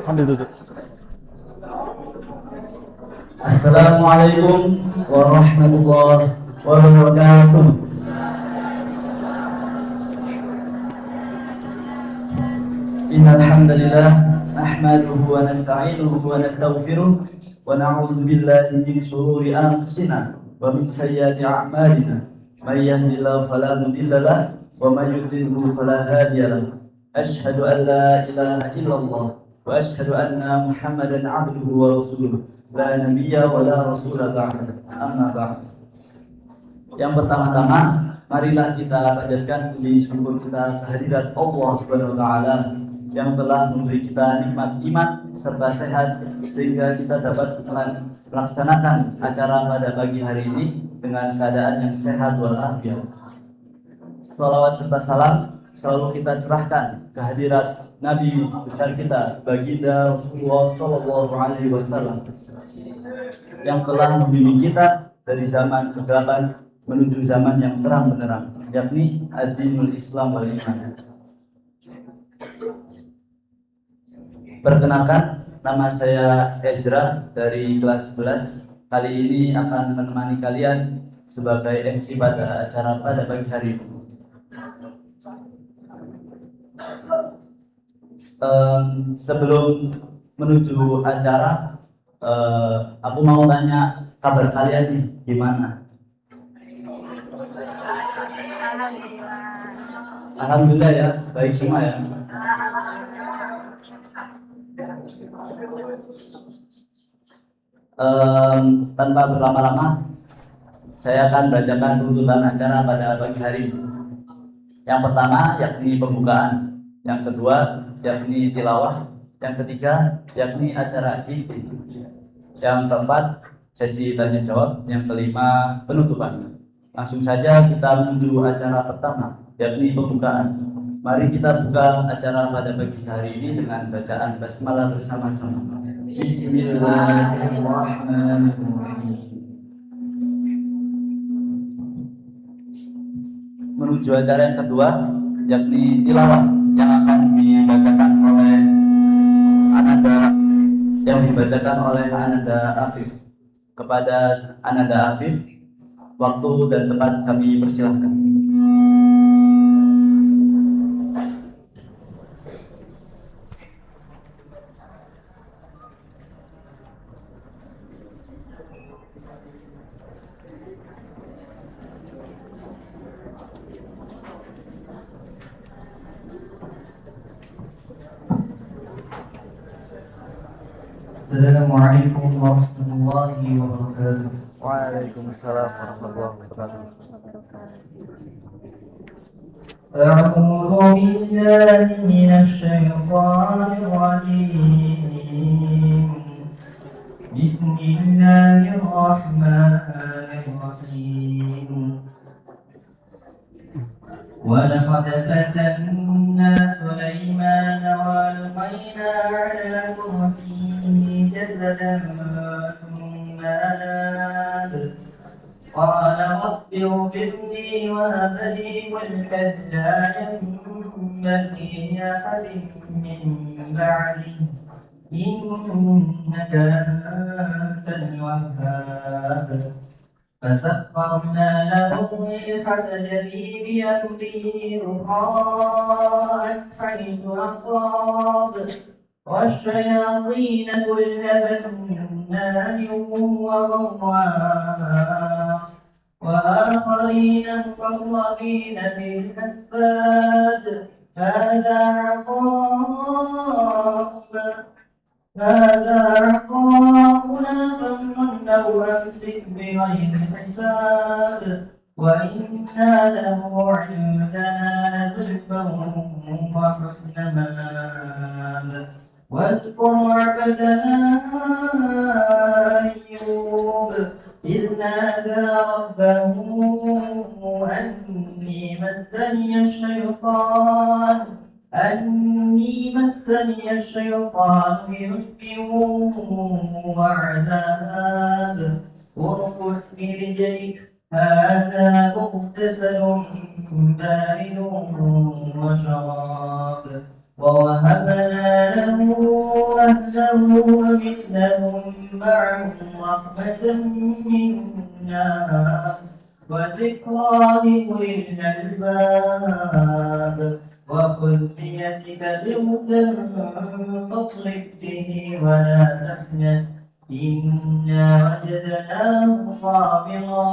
Sambil duduk. Assalamualaikum warahmatullahi wabarakatuh. Innal hamdalillah nahmaduhu wa nasta'inuhu wa nastaghfiruh wa na'udzu billahi min shururi anfusina wa min sayyiati a'malina. May yahdihillahu fala mudilla lahu wa may yudlilhu fala hadiya lahu. Asyhadu an la ilaha illallah wa asyhadu anna Muhammadan 'abduhu wa rasuluh. La nabiyya wa la rasula ba'da. Amma ba'd. Yang pertama-tama, marilah kita panjatkan puji syukur kita kehadirat Allah Subhanahu wa taala yang telah memberi kita nikmat iman serta sehat sehingga kita dapat melaksanakan acara pada pagi hari ini dengan keadaan yang sehat walafiat. Salawat serta salam selalu kita curahkan kehadirat Nabi besar kita baginda Rasulullah Sallallahu Alaihi Wasallam yang telah membimbing kita dari zaman kegelapan menuju zaman yang terang benderang, yakni ad-dinul Islam wal iman. Perkenalkan, nama saya Ezra dari kelas 11. Kali ini akan menemani kalian sebagai MC pada acara pada pagi hari ini. Sebelum menuju acara, aku mau tanya kabar kalian nih, gimana? Alhamdulillah ya, baik semua ya. Tanpa berlama-lama, saya akan bacakan tuntutan acara pada pagi hari ini. Yang pertama yakni pembukaan, yang kedua yakni tilawah, yang ketiga yakni acara inti, yang keempat sesi tanya jawab, yang kelima penutupan. Langsung saja kita menuju acara pertama, yakni pembukaan. Mari kita buka acara pada pagi hari ini dengan bacaan basmalah bersama-sama. Bismillahirrahmanirrahim. Menuju acara yang kedua, yakni tilawah yang akan dibacakan oleh Ananda Afif. Kepada Ananda Afif, waktu dan tempat kami persilahkan. Assalamualaikum warahmatullahi wabarakatuh. Waalaikumsalam warahmatullahi wabarakatuh. A'udzu billahi minasy syaithanir rajim. Bismillahirrahmanirrahim. Wa laqad fatanna Sulaimana wa alqayna 'ala kursiyyihi jasadan thumma anab. قال رب اغفر لي وهب لي ملكا لا ينبغي لأحد من بعدي إنك أنت الوهاب فسخرنا له الريح تجري بأمره رخاء حيث أصاب والشياطين كل بناء وغواص وآخرين مقربين في الأسفاد هذا عقابنا فمن أو أمسك بغير حساب وإنا له عندنا لزلفى وحسن مآب واذكر عبدنا أيوب إذ نادى ربه أني مسني الشيطان بنصب وعذاب ارقد برجلك هذا مغتسل بارد وشراب ووهبنا له أهله وذكرى لأولي الألباب وخذ بيدك ضغطا فاضرب به ولا تحزن إنا وجدناه صابرا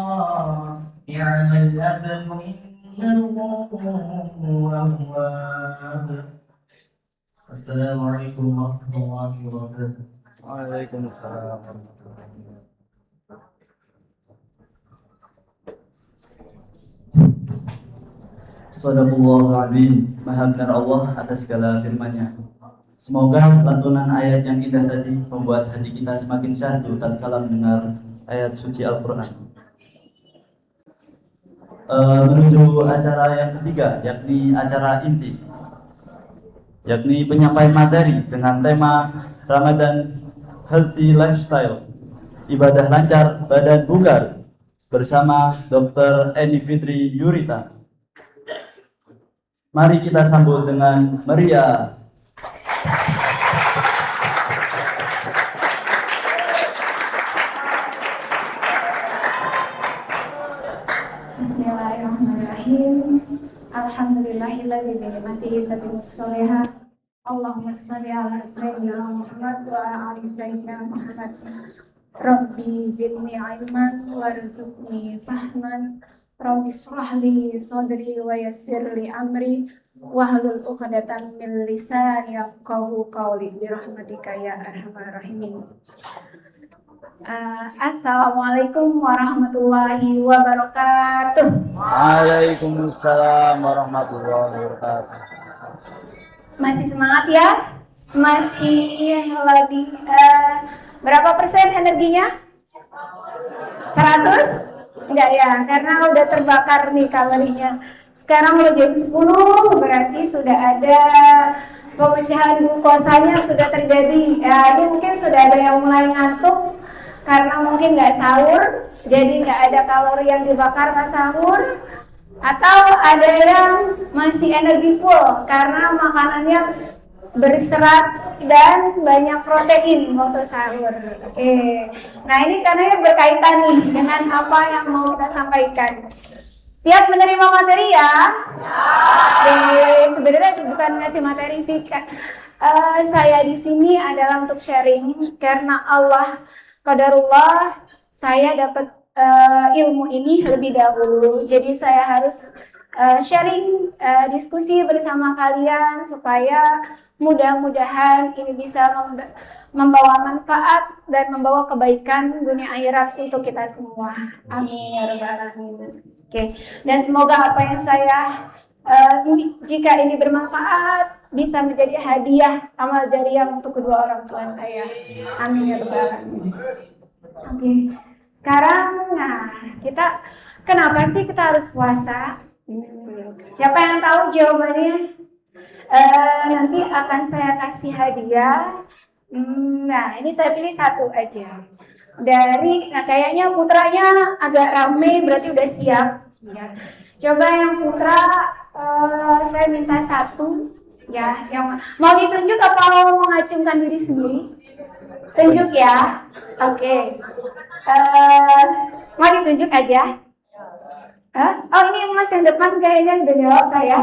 نعم الأبد إنه أواب. السلام عليكم ورحمة الله وبركاته. Waalaikumsalam warahmatullahi wabarakatuh. Sadaqallahul azim. Maha benar Allah atas segala firman-Nya. Semoga lantunan ayat yang indah tadi membuat hati kita semakin syahdu tatkala mendengar ayat suci Al-Quran. Menuju acara yang ketiga, yakni acara inti, yakni penyampaian materi dengan tema Ramadan Healthy Lifestyle, ibadah lancar, badan bugar, bersama Dr. Eni Fitri Yurita. Mari kita sambut dengan meriah. Bismillahirrahmanirrahim. Alhamdulillahilladzi bi ni'matihi tatimmus shalihat. Allahumma shalli ala sayyidina Muhammad wa ala ali sayyidina Muhammad. Rabbi zidni ilman warzuqni fahman. Rabbi shrah li sadri wa yassir li amri wahlul 'uqdatam min lisani yafqahu qawli bi rahmatika ya arhamar rahimin. Assalamualaikum warahmatullahi wabarakatuh. Waalaikumsalam warahmatullahi wabarakatuh. Masih semangat ya? Masih lebih berapa persen energinya? 100? Enggak ya, karena udah terbakar nih kalorinya. Sekarang udah jam 10, berarti sudah ada pemecahan glukosanya sudah terjadi. Ya, ini mungkin sudah ada yang mulai ngantuk karena mungkin nggak sahur, jadi nggak ada kalori yang dibakar pas sahur. Atau ada yang masih energi full karena makanannya berserat dan banyak protein waktu sahur. Oke. Nah, ini karena berkaitan nih dengan apa yang mau kita sampaikan. Siap menerima materi ya? Sebenarnya bukan ngasih materi sih, saya di sini adalah untuk sharing karena Allah qadarullah saya dapat ilmu ini lebih dahulu. Jadi saya harus sharing, diskusi bersama kalian supaya mudah-mudahan ini bisa membawa manfaat dan membawa kebaikan dunia akhirat untuk kita semua. Amin ya rabbal alamin. Oke. Dan semoga apa yang saya jika ini bermanfaat bisa menjadi hadiah amal jariah untuk kedua orang tua saya. Amin ya rabbal alamin. Oke. Sekarang, nah, kita kenapa sih kita harus puasa? Siapa yang tahu jawabannya? Nanti akan saya kasih hadiah. Nah, ini saya pilih satu aja. Nah kayaknya putranya agak rame, berarti udah siap. Ya. Coba yang putra, saya minta satu. Ya, yang mau ditunjuk apa mau mengacungkan diri sendiri? Tunjuk ya. Oke. Mau ditunjuk aja? Oh ini Mas yang depan kayaknya udah jawab saya.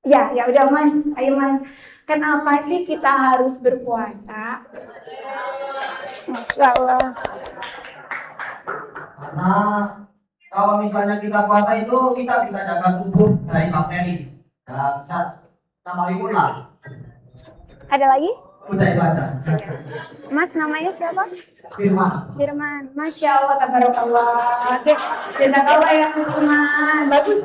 Ya udah Mas. Ayo Mas. Kenapa sih kita harus berpuasa? Masya Allah. Karena kalau misalnya kita puasa itu kita bisa jaga tubuh dari bakteri dan bisa tambah imun lah. Ada lagi? Udah itu aja. Mas namanya siapa? Firman. Masya Allah, tabarakallah. Oke, jazakallah ya Mas Firman. Bagus.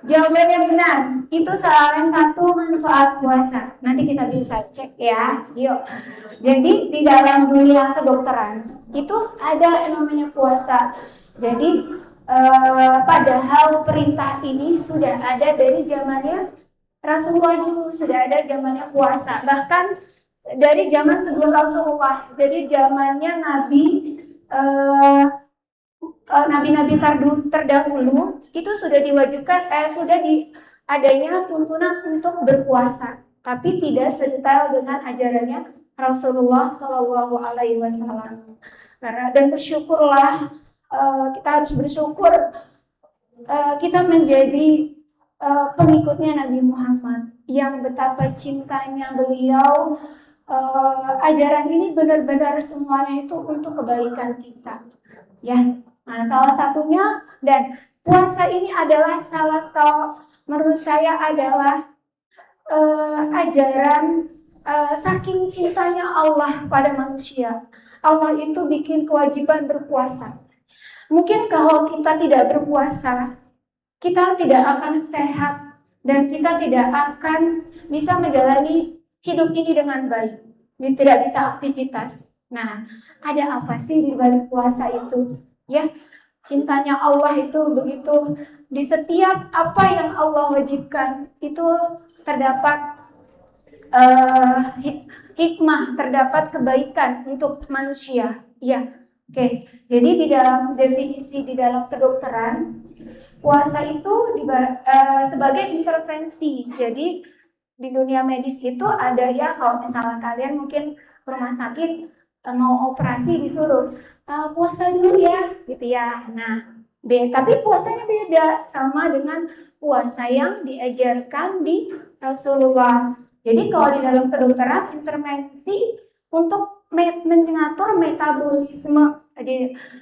Jawabannya benar. Itu salah satu manfaat puasa. Nanti kita bisa cek ya. Yuk. Jadi di dalam dunia kedokteran itu ada namanya puasa. Jadi padahal perintah ini sudah ada dari zamannya Rasulullah dulu, sudah ada zamannya puasa. Bahkan dari zaman sebelum Rasulullah, jadi zamannya nabi-nabi terdahulu itu sudah diwajibkan, sudah adanya tuntunan untuk berpuasa, tapi tidak sedetail dengan ajarannya Rasulullah Shallallahu Alaihi Wasallam. Dan bersyukurlah, kita harus bersyukur kita menjadi pengikutnya Nabi Muhammad yang betapa cintanya beliau. Ajaran ini benar-benar semuanya itu untuk kebaikan kita, ya. Nah, salah satunya, dan puasa ini adalah menurut saya adalah ajaran saking cintanya Allah pada manusia. Allah itu bikin kewajiban berpuasa. Mungkin kalau kita tidak berpuasa, kita tidak akan sehat dan kita tidak akan bisa menjalani hidup ini dengan baik. Tidak bisa aktivitas. Nah, ada apa sih di balik puasa itu? Ya, cintanya Allah itu begitu, di setiap apa yang Allah wajibkan itu terdapat hikmah, terdapat kebaikan untuk manusia. Ya, oke. Jadi di dalam definisi di dalam kedokteran, puasa itu sebagai intervensi. Jadi di dunia medis itu ada ya, kalau misalnya kalian mungkin ke rumah sakit mau operasi disuruh puasa dulu ya, gitu ya. Nah, tapi puasanya beda sama dengan puasa yang diajarkan di Rasulullah. Jadi kalau di dalam kedokteran, intervensi untuk mengatur metabolisme,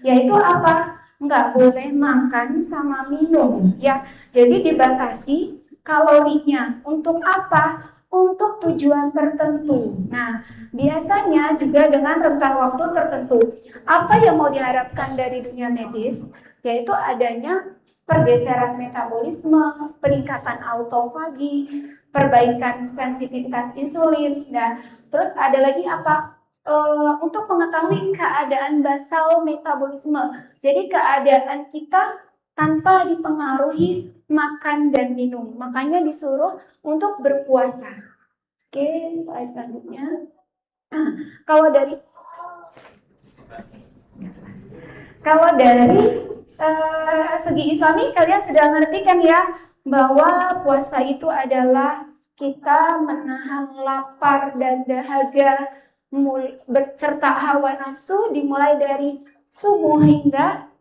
yaitu apa? Nggak boleh makan sama minum, ya. Jadi dibatasi kalorinya. Untuk apa? Untuk tujuan tertentu. Nah, biasanya juga dengan rentang waktu tertentu. Apa yang mau diharapkan dari dunia medis? Yaitu adanya pergeseran metabolisme, peningkatan autofagi, perbaikan sensitivitas insulin. Nah, terus ada lagi apa? Untuk mengetahui keadaan basal metabolisme. Jadi keadaan kita tanpa dipengaruhi makan dan minum. Makanya disuruh untuk berpuasa. Oke, slide selanjutnya. Nah, kalau dari segi Islami, kalian sudah ngerti kan ya, bahwa puasa itu adalah kita menahan lapar dan dahaga serta hawa nafsu dimulai dari subuh hingga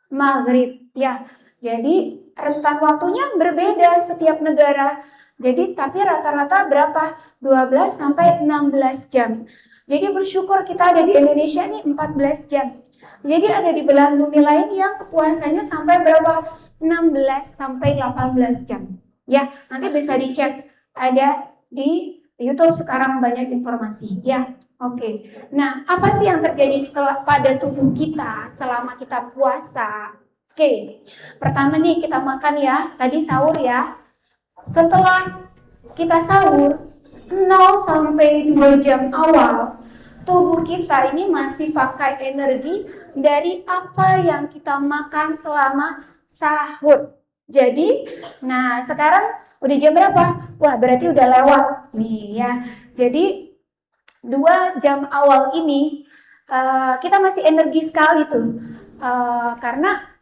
maghrib, ya. Jadi rentan waktunya berbeda setiap negara. Jadi tapi rata-rata berapa? 12 sampai 16 jam. Jadi bersyukur kita ada di Indonesia nih 14 jam. Jadi ada di belahan bumi lain yang puasanya sampai berapa? 16 sampai 18 jam. Ya, nanti bisa dicek, ada di YouTube sekarang banyak informasi, ya. Oke. Nah, apa sih yang terjadi pada tubuh kita selama kita puasa? Oke. Pertama nih kita makan ya, tadi sahur ya. Setelah kita sahur 0 sampai 2 jam awal, tubuh kita ini masih pakai energi dari apa yang kita makan selama sahur. Jadi, nah sekarang udah jam berapa? Wah, berarti udah lewat nih ya. Jadi 2 jam awal ini kita masih energi sekali tuh, karena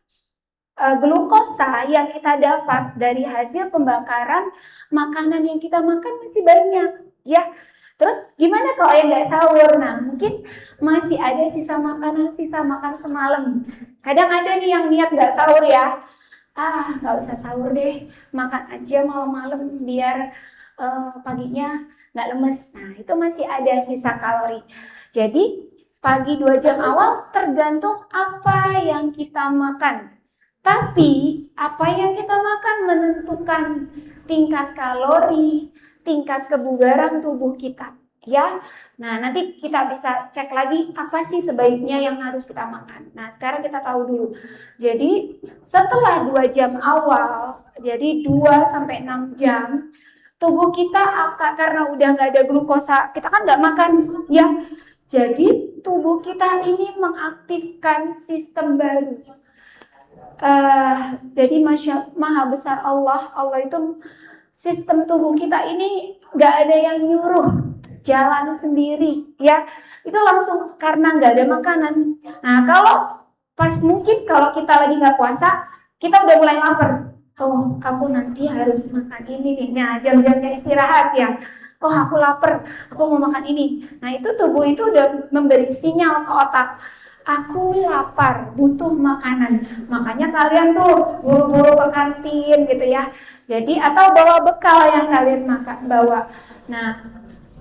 glukosa yang kita dapat dari hasil pembakaran makanan yang kita makan masih banyak, ya. Terus gimana kalau yang nggak sahur? Nah, mungkin masih ada sisa makan semalam. Kadang ada nih yang niat nggak sahur ya. Nggak usah sahur deh, makan aja malam-malam biar paginya nggak lemes. Nah, itu masih ada sisa kalori. Jadi, pagi 2 jam awal tergantung apa yang kita makan. Tapi, apa yang kita makan menentukan tingkat kalori, tingkat kebugaran tubuh kita, ya. Nah, nanti kita bisa cek lagi apa sih sebaiknya yang harus kita makan. Nah, sekarang kita tahu dulu. Jadi, setelah 2 jam awal, jadi 2 sampai 6 jam, tubuh kita karena udah nggak ada glukosa, kita kan nggak makan, ya. Jadi, tubuh kita ini mengaktifkan sistem baru. Jadi maha besar Allah itu sistem tubuh kita ini nggak ada yang nyuruh jalan sendiri, ya. Itu langsung karena nggak ada makanan. Nah, mungkin kalau kita lagi nggak puasa, kita udah mulai lapar. Oh, aku nanti harus makan ini nih. Nah, jam-jamnya istirahat ya. Oh, aku lapar, aku mau makan ini. Nah, itu tubuh itu udah memberi sinyal ke otak. aku lapar, butuh makanan. Makanya kalian tuh buru-buru ke kantin gitu ya. Jadi atau bawa bekal yang kalian bawa. Nah,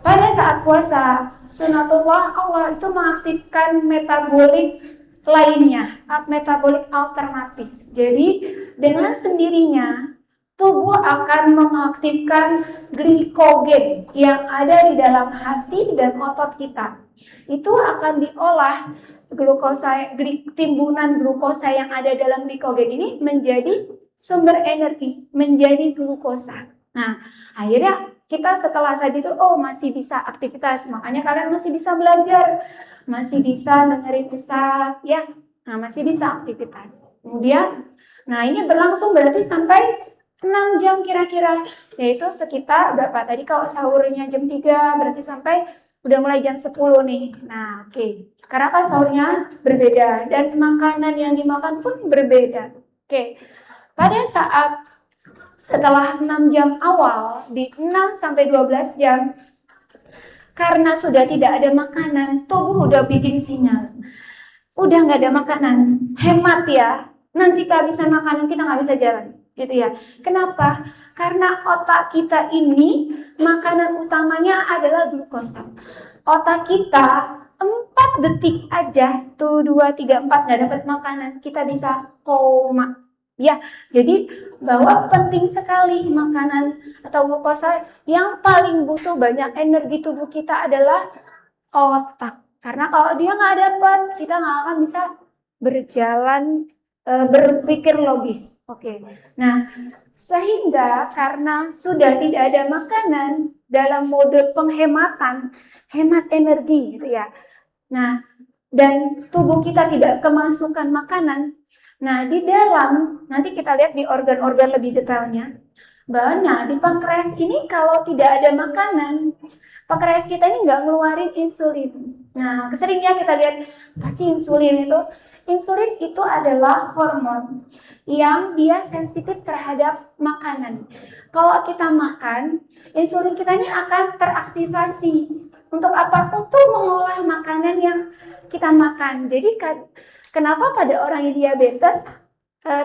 pada saat puasa, sunatullah Allah itu mengaktifkan metabolik lainnya, metabolik alternatif. Jadi dengan sendirinya tubuh akan mengaktifkan glikogen yang ada di dalam hati dan otot kita. Itu akan diolah glukosa, timbunan glukosa yang ada dalam glikogen ini menjadi sumber energi, menjadi glukosa. Nah, akhirnya kita setelah tadi itu masih bisa aktivitas, makanya kalian masih bisa belajar, masih bisa dengerin ustaz ya. Nah, masih bisa aktivitas. Kemudian, nah ini berlangsung berarti sampai 6 jam kira-kira, yaitu sekitar berapa tadi kalau sahurnya jam 3 berarti sampai udah mulai jam 10 nih. Nah, oke. Karena kan sahurnya berbeda dan makanan yang dimakan pun berbeda. Oke. Pada saat setelah 6 jam awal, di 6 sampai 12 jam, karena sudah tidak ada makanan, tubuh udah bikin sinyal. Udah nggak ada makanan, hemat ya. Nanti kehabisan makanan kita nggak bisa jalan, gitu ya. Kenapa? Karena otak kita ini makanan utamanya adalah glukosa. Otak kita 4 detik aja, tuh 2, 3, 4 nggak dapat makanan, kita bisa koma. Ya, jadi bahwa penting sekali makanan atau glukosa yang paling butuh banyak energi tubuh kita adalah otak. Karena kalau dia nggak dapat, kita nggak akan bisa berjalan, berpikir logis. Oke. Nah, sehingga karena sudah tidak ada makanan dalam mode penghematan, hemat energi gitu ya. Nah, dan tubuh kita tidak kemasukan makanan. Nah, di dalam, nanti kita lihat di organ-organ lebih detailnya. Nah, di pankreas ini kalau tidak ada makanan, pankreas kita ini nggak ngeluarin insulin. Nah, keseringnya kita lihat pasti insulin itu adalah hormon yang dia sensitif terhadap makanan. Kalau kita makan, insulin kita ini akan teraktivasi. Untuk apa? Untuk mengolah makanan yang kita makan. Jadi kenapa pada orang yang diabetes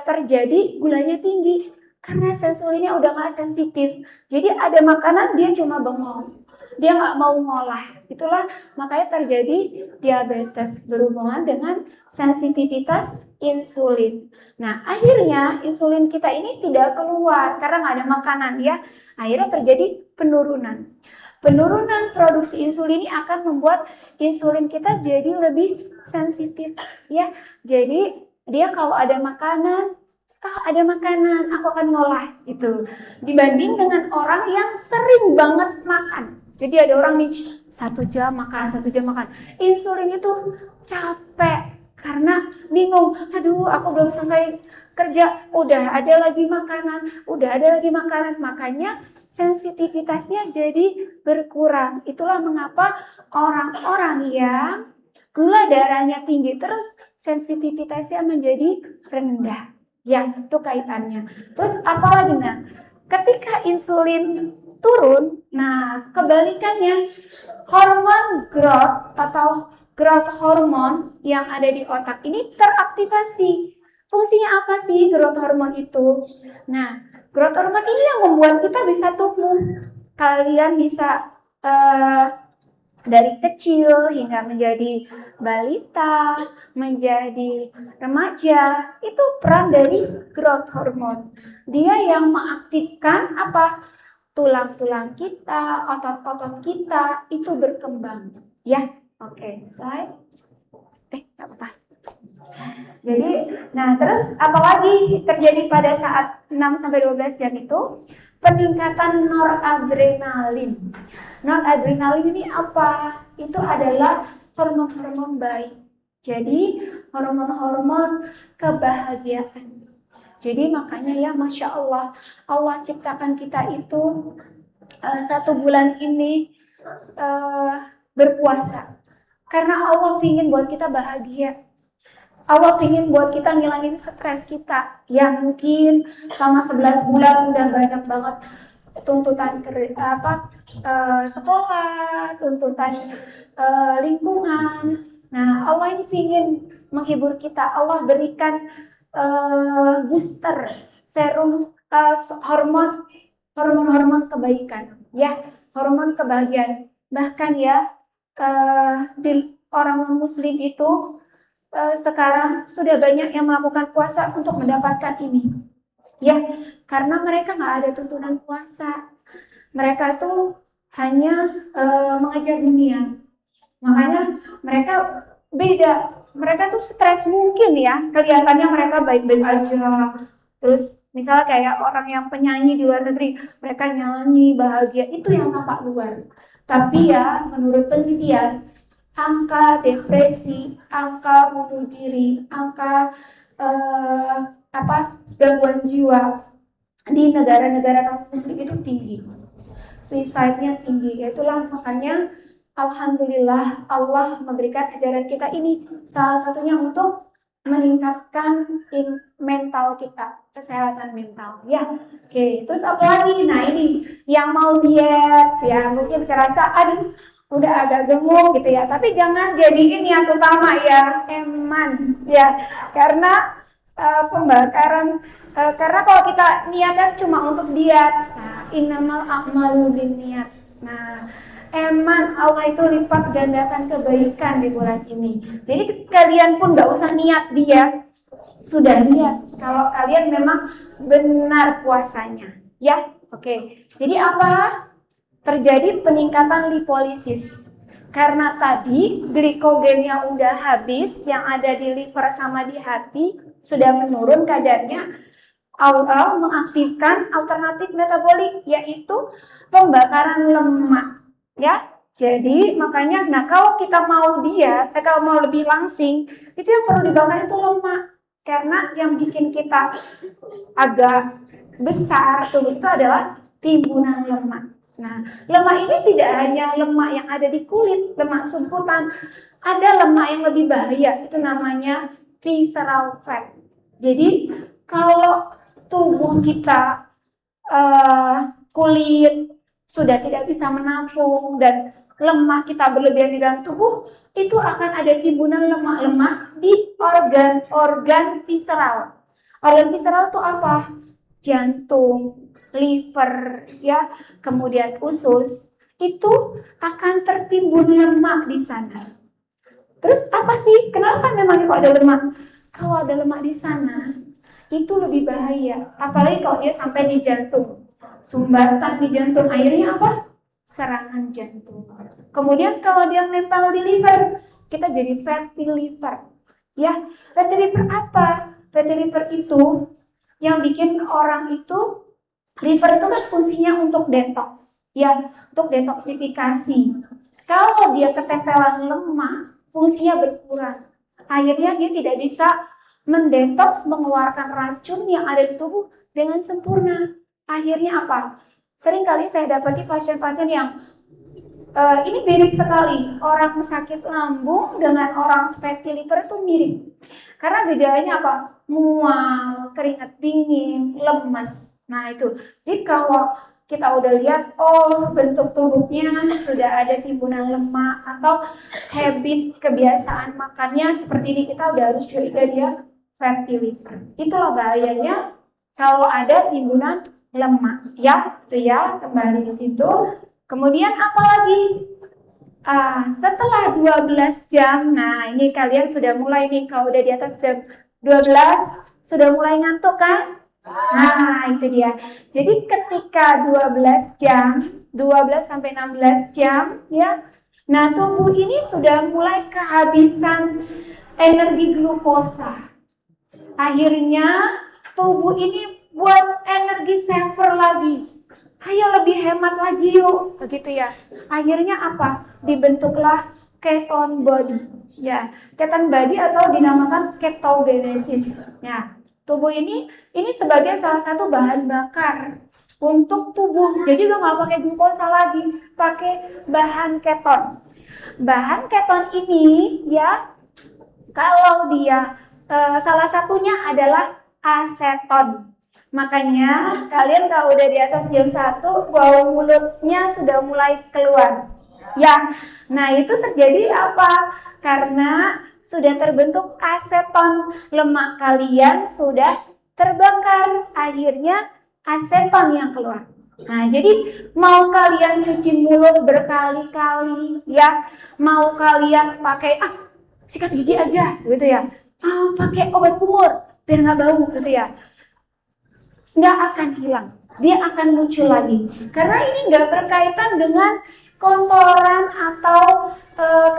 terjadi gulanya tinggi? Karena insulinnya udah nggak sensitif. Jadi ada makanan dia cuma bengong. Dia nggak mau ngolah. Itulah makanya terjadi diabetes berhubungan dengan sensitivitas insulin. Nah, akhirnya insulin kita ini tidak keluar karena nggak ada makanan ya. Akhirnya terjadi penurunan. Penurunan produksi insulin ini akan membuat insulin kita jadi lebih sensitif ya. Jadi dia kalau ada makanan, aku akan ngolah gitu. Dibanding dengan orang yang sering banget makan. Jadi ada orang nih 1 jam makan. Insulin itu capek karena bingung. Aduh, aku belum selesai kerja, udah ada lagi makanan. Makanya sensitivitasnya jadi berkurang. Itulah mengapa orang-orang yang gula darahnya tinggi terus sensitivitasnya menjadi rendah. Ya, itu kaitannya. Terus apalagi ketika insulin turun, nah kebalikannya hormon growth atau growth hormon yang ada di otak ini teraktivasi. Fungsinya apa sih growth hormon itu? Nah, growth hormon ini yang membuat kita bisa tumbuh. Kalian bisa dari kecil hingga menjadi balita, menjadi remaja, itu peran dari growth hormone. Dia yang mengaktifkan tulang-tulang kita, otot-otot kita itu berkembang. Ya, oke, slide. Nggak apa-apa. Jadi, terus apalagi terjadi pada saat 6-12 jam itu? Peningkatan noradrenalin. Noradrenalin ini apa? Itu adalah hormon-hormon baik. Jadi hormon-hormon kebahagiaan. Jadi makanya ya Masya Allah, Allah ciptakan kita itu 1 bulan ini berpuasa. Karena Allah ingin buat kita bahagia. Allah ingin buat kita ngilangin stres kita. Ya mungkin selama 11 bulan udah banyak banget tuntutan sekolah, tuntutan lingkungan, Nah, Allah ini ingin menghibur kita. Allah berikan booster serum hormon kebaikan, ya, hormon kebahagiaan. Bahkan ya, di orang non-muslim itu sekarang sudah banyak yang melakukan puasa untuk mendapatkan ini, ya, karena mereka nggak ada tuntunan puasa. Mereka tuh hanya mengejar dunia. Makanya mereka beda. Mereka tuh stres mungkin ya. Kelihatannya mereka baik-baik aja. Terus misalnya kayak orang yang penyanyi di luar negeri, mereka nyanyi bahagia, itu yang nampak luar. Tapi ya menurut penelitian, angka depresi, angka bunuh diri, angka gangguan jiwa di negara-negara non-muslim itu tinggi. Suicide-nya tinggi. Itulah makanya alhamdulillah Allah memberikan ajaran kita ini, salah satunya untuk meningkatkan mental kita, kesehatan mental. Ya, oke. Terus apa lagi? Nah ini yang mau diet, ya mungkin terasa aduh udah agak gemuk gitu ya. Tapi jangan jadiin yang utama ya, eman ya, karena pembakaran. Karena kalau kita niatnya cuma untuk diet, nah innamal a'malu binniyat. Nah eman Allah itu lipat gandakan kebaikan di bulan ini. Jadi kalian pun gak usah niat diet, sudah niat kalau kalian memang benar puasanya, ya. Oke. Jadi apa? Terjadi peningkatan lipolisis. Karena tadi glikogen yang udah habis, yang ada di liver sama di hati sudah menurun kadarnya. Allah mengaktifkan alternatif metabolik, yaitu pembakaran lemak. Ya, jadi makanya, nah kalau kita mau diet, kalau mau lebih langsing, itu yang perlu dibakar itu lemak, karena yang bikin kita agak besar tubuh itu adalah timbunan lemak. Nah, lemak ini tidak hanya lemak yang ada di kulit, lemak sumputan, ada lemak yang lebih bahaya, itu namanya visceral fat. Jadi kalau tubuh kita kulit sudah tidak bisa menampung dan lemak kita berlebihan di dalam tubuh, itu akan ada timbunan lemak-lemak di organ-organ visceral. Organ visceral itu apa? Jantung, liver, ya, kemudian usus, itu akan tertimbun lemak di sana. Terus apa sih? Kenapa memang kok ada lemak? Kalau ada lemak di sana, itu lebih bahaya. Apalagi kalau dia sampai di jantung. Sumbatan di jantung, akhirnya apa? Serangan jantung. Kemudian kalau dia nempel di liver, kita jadi fatty liver. Ya, fatty liver apa? Fatty liver itu yang bikin orang itu, liver itu kan fungsinya untuk detox, ya, untuk detoksifikasi. Kalau dia ketempelan lemak, fungsinya berkurang. Akhirnya dia tidak bisa mendetoks, mengeluarkan racun yang ada di tubuh dengan sempurna. Akhirnya apa? Seringkali saya dapati pasien-pasien yang ini mirip sekali. Orang sakit lambung dengan orang fatty liver itu mirip. Karena gejalanya apa? Mual, keringat dingin, lemes. Nah itu. Jadi kalau kita udah lihat, oh bentuk tubuhnya sudah ada timbunan lemak atau habit kebiasaan makannya seperti ini, kita udah harus curiga dia fatty liver. Itulah bahayanya kalau ada timbunan lemak. Ya, itu ya, kembali di situ. Kemudian apa lagi? Setelah 12 jam, nah ini kalian sudah mulai nih, kalau udah di atas jam 12, sudah mulai ngantuk kan? Nah, itu dia. Jadi ketika 12 jam, 12 sampai 16 jam, ya. Nah, tubuh ini sudah mulai kehabisan energi glukosa. Akhirnya tubuh ini buat energi saver lagi. Ayo lebih hemat lagi yuk, begitu ya. Akhirnya apa? Dibentuklah ketone body. Ya, ketone body atau dinamakan ketogenesis. Ya, tubuh ini sebagai salah satu bahan bakar untuk tubuh. Jadi udah nggak pakai glukosa lagi, pakai bahan keton. Bahan keton ini ya, kalau dia salah satunya adalah aseton. Makanya kalian kalau udah di atas jam 1, bau mulutnya sudah mulai keluar. Ya, nah itu terjadi apa? Karena sudah terbentuk aseton, lemak kalian sudah terbakar, akhirnya aseton yang keluar. Nah, jadi mau kalian cuci mulut berkali-kali ya, mau kalian pakai sikat gigi aja gitu ya, pakai obat kumur biar nggak bau gitu ya, nggak akan hilang, dia akan muncul lagi. Karena ini nggak berkaitan dengan kotoran atau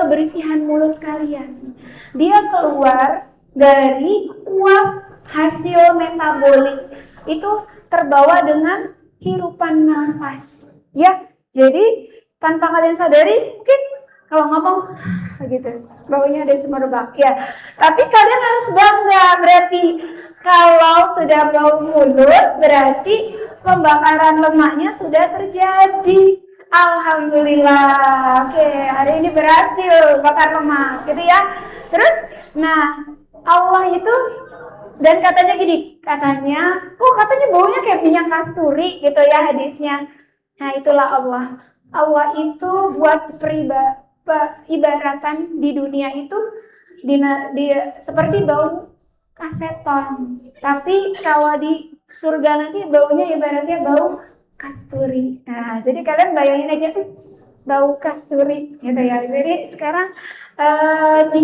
kebersihan mulut kalian. Dia keluar dari uap hasil metabolik itu terbawa dengan hirupan nafas. Ya, jadi tanpa kalian sadari mungkin kalau ngomong gitu, baunya ada semerbak. Ya, tapi kalian harus bangga, berarti kalau sudah bau mulut berarti pembakaran lemaknya sudah terjadi. Alhamdulillah. Oke, hari ini berhasil bakar lemak gitu ya. Terus nah, Allah itu dan katanya gini, kok katanya baunya kayak minyak kasturi gitu ya hadisnya. Nah, itulah Allah. Allah itu buat ibaratan di dunia itu seperti bau aseton. Tapi kalau di surga nanti baunya ibaratnya bau kasturi. Nah, jadi kalian bayangin aja bau kasturi gitu ya. Jadi sekarang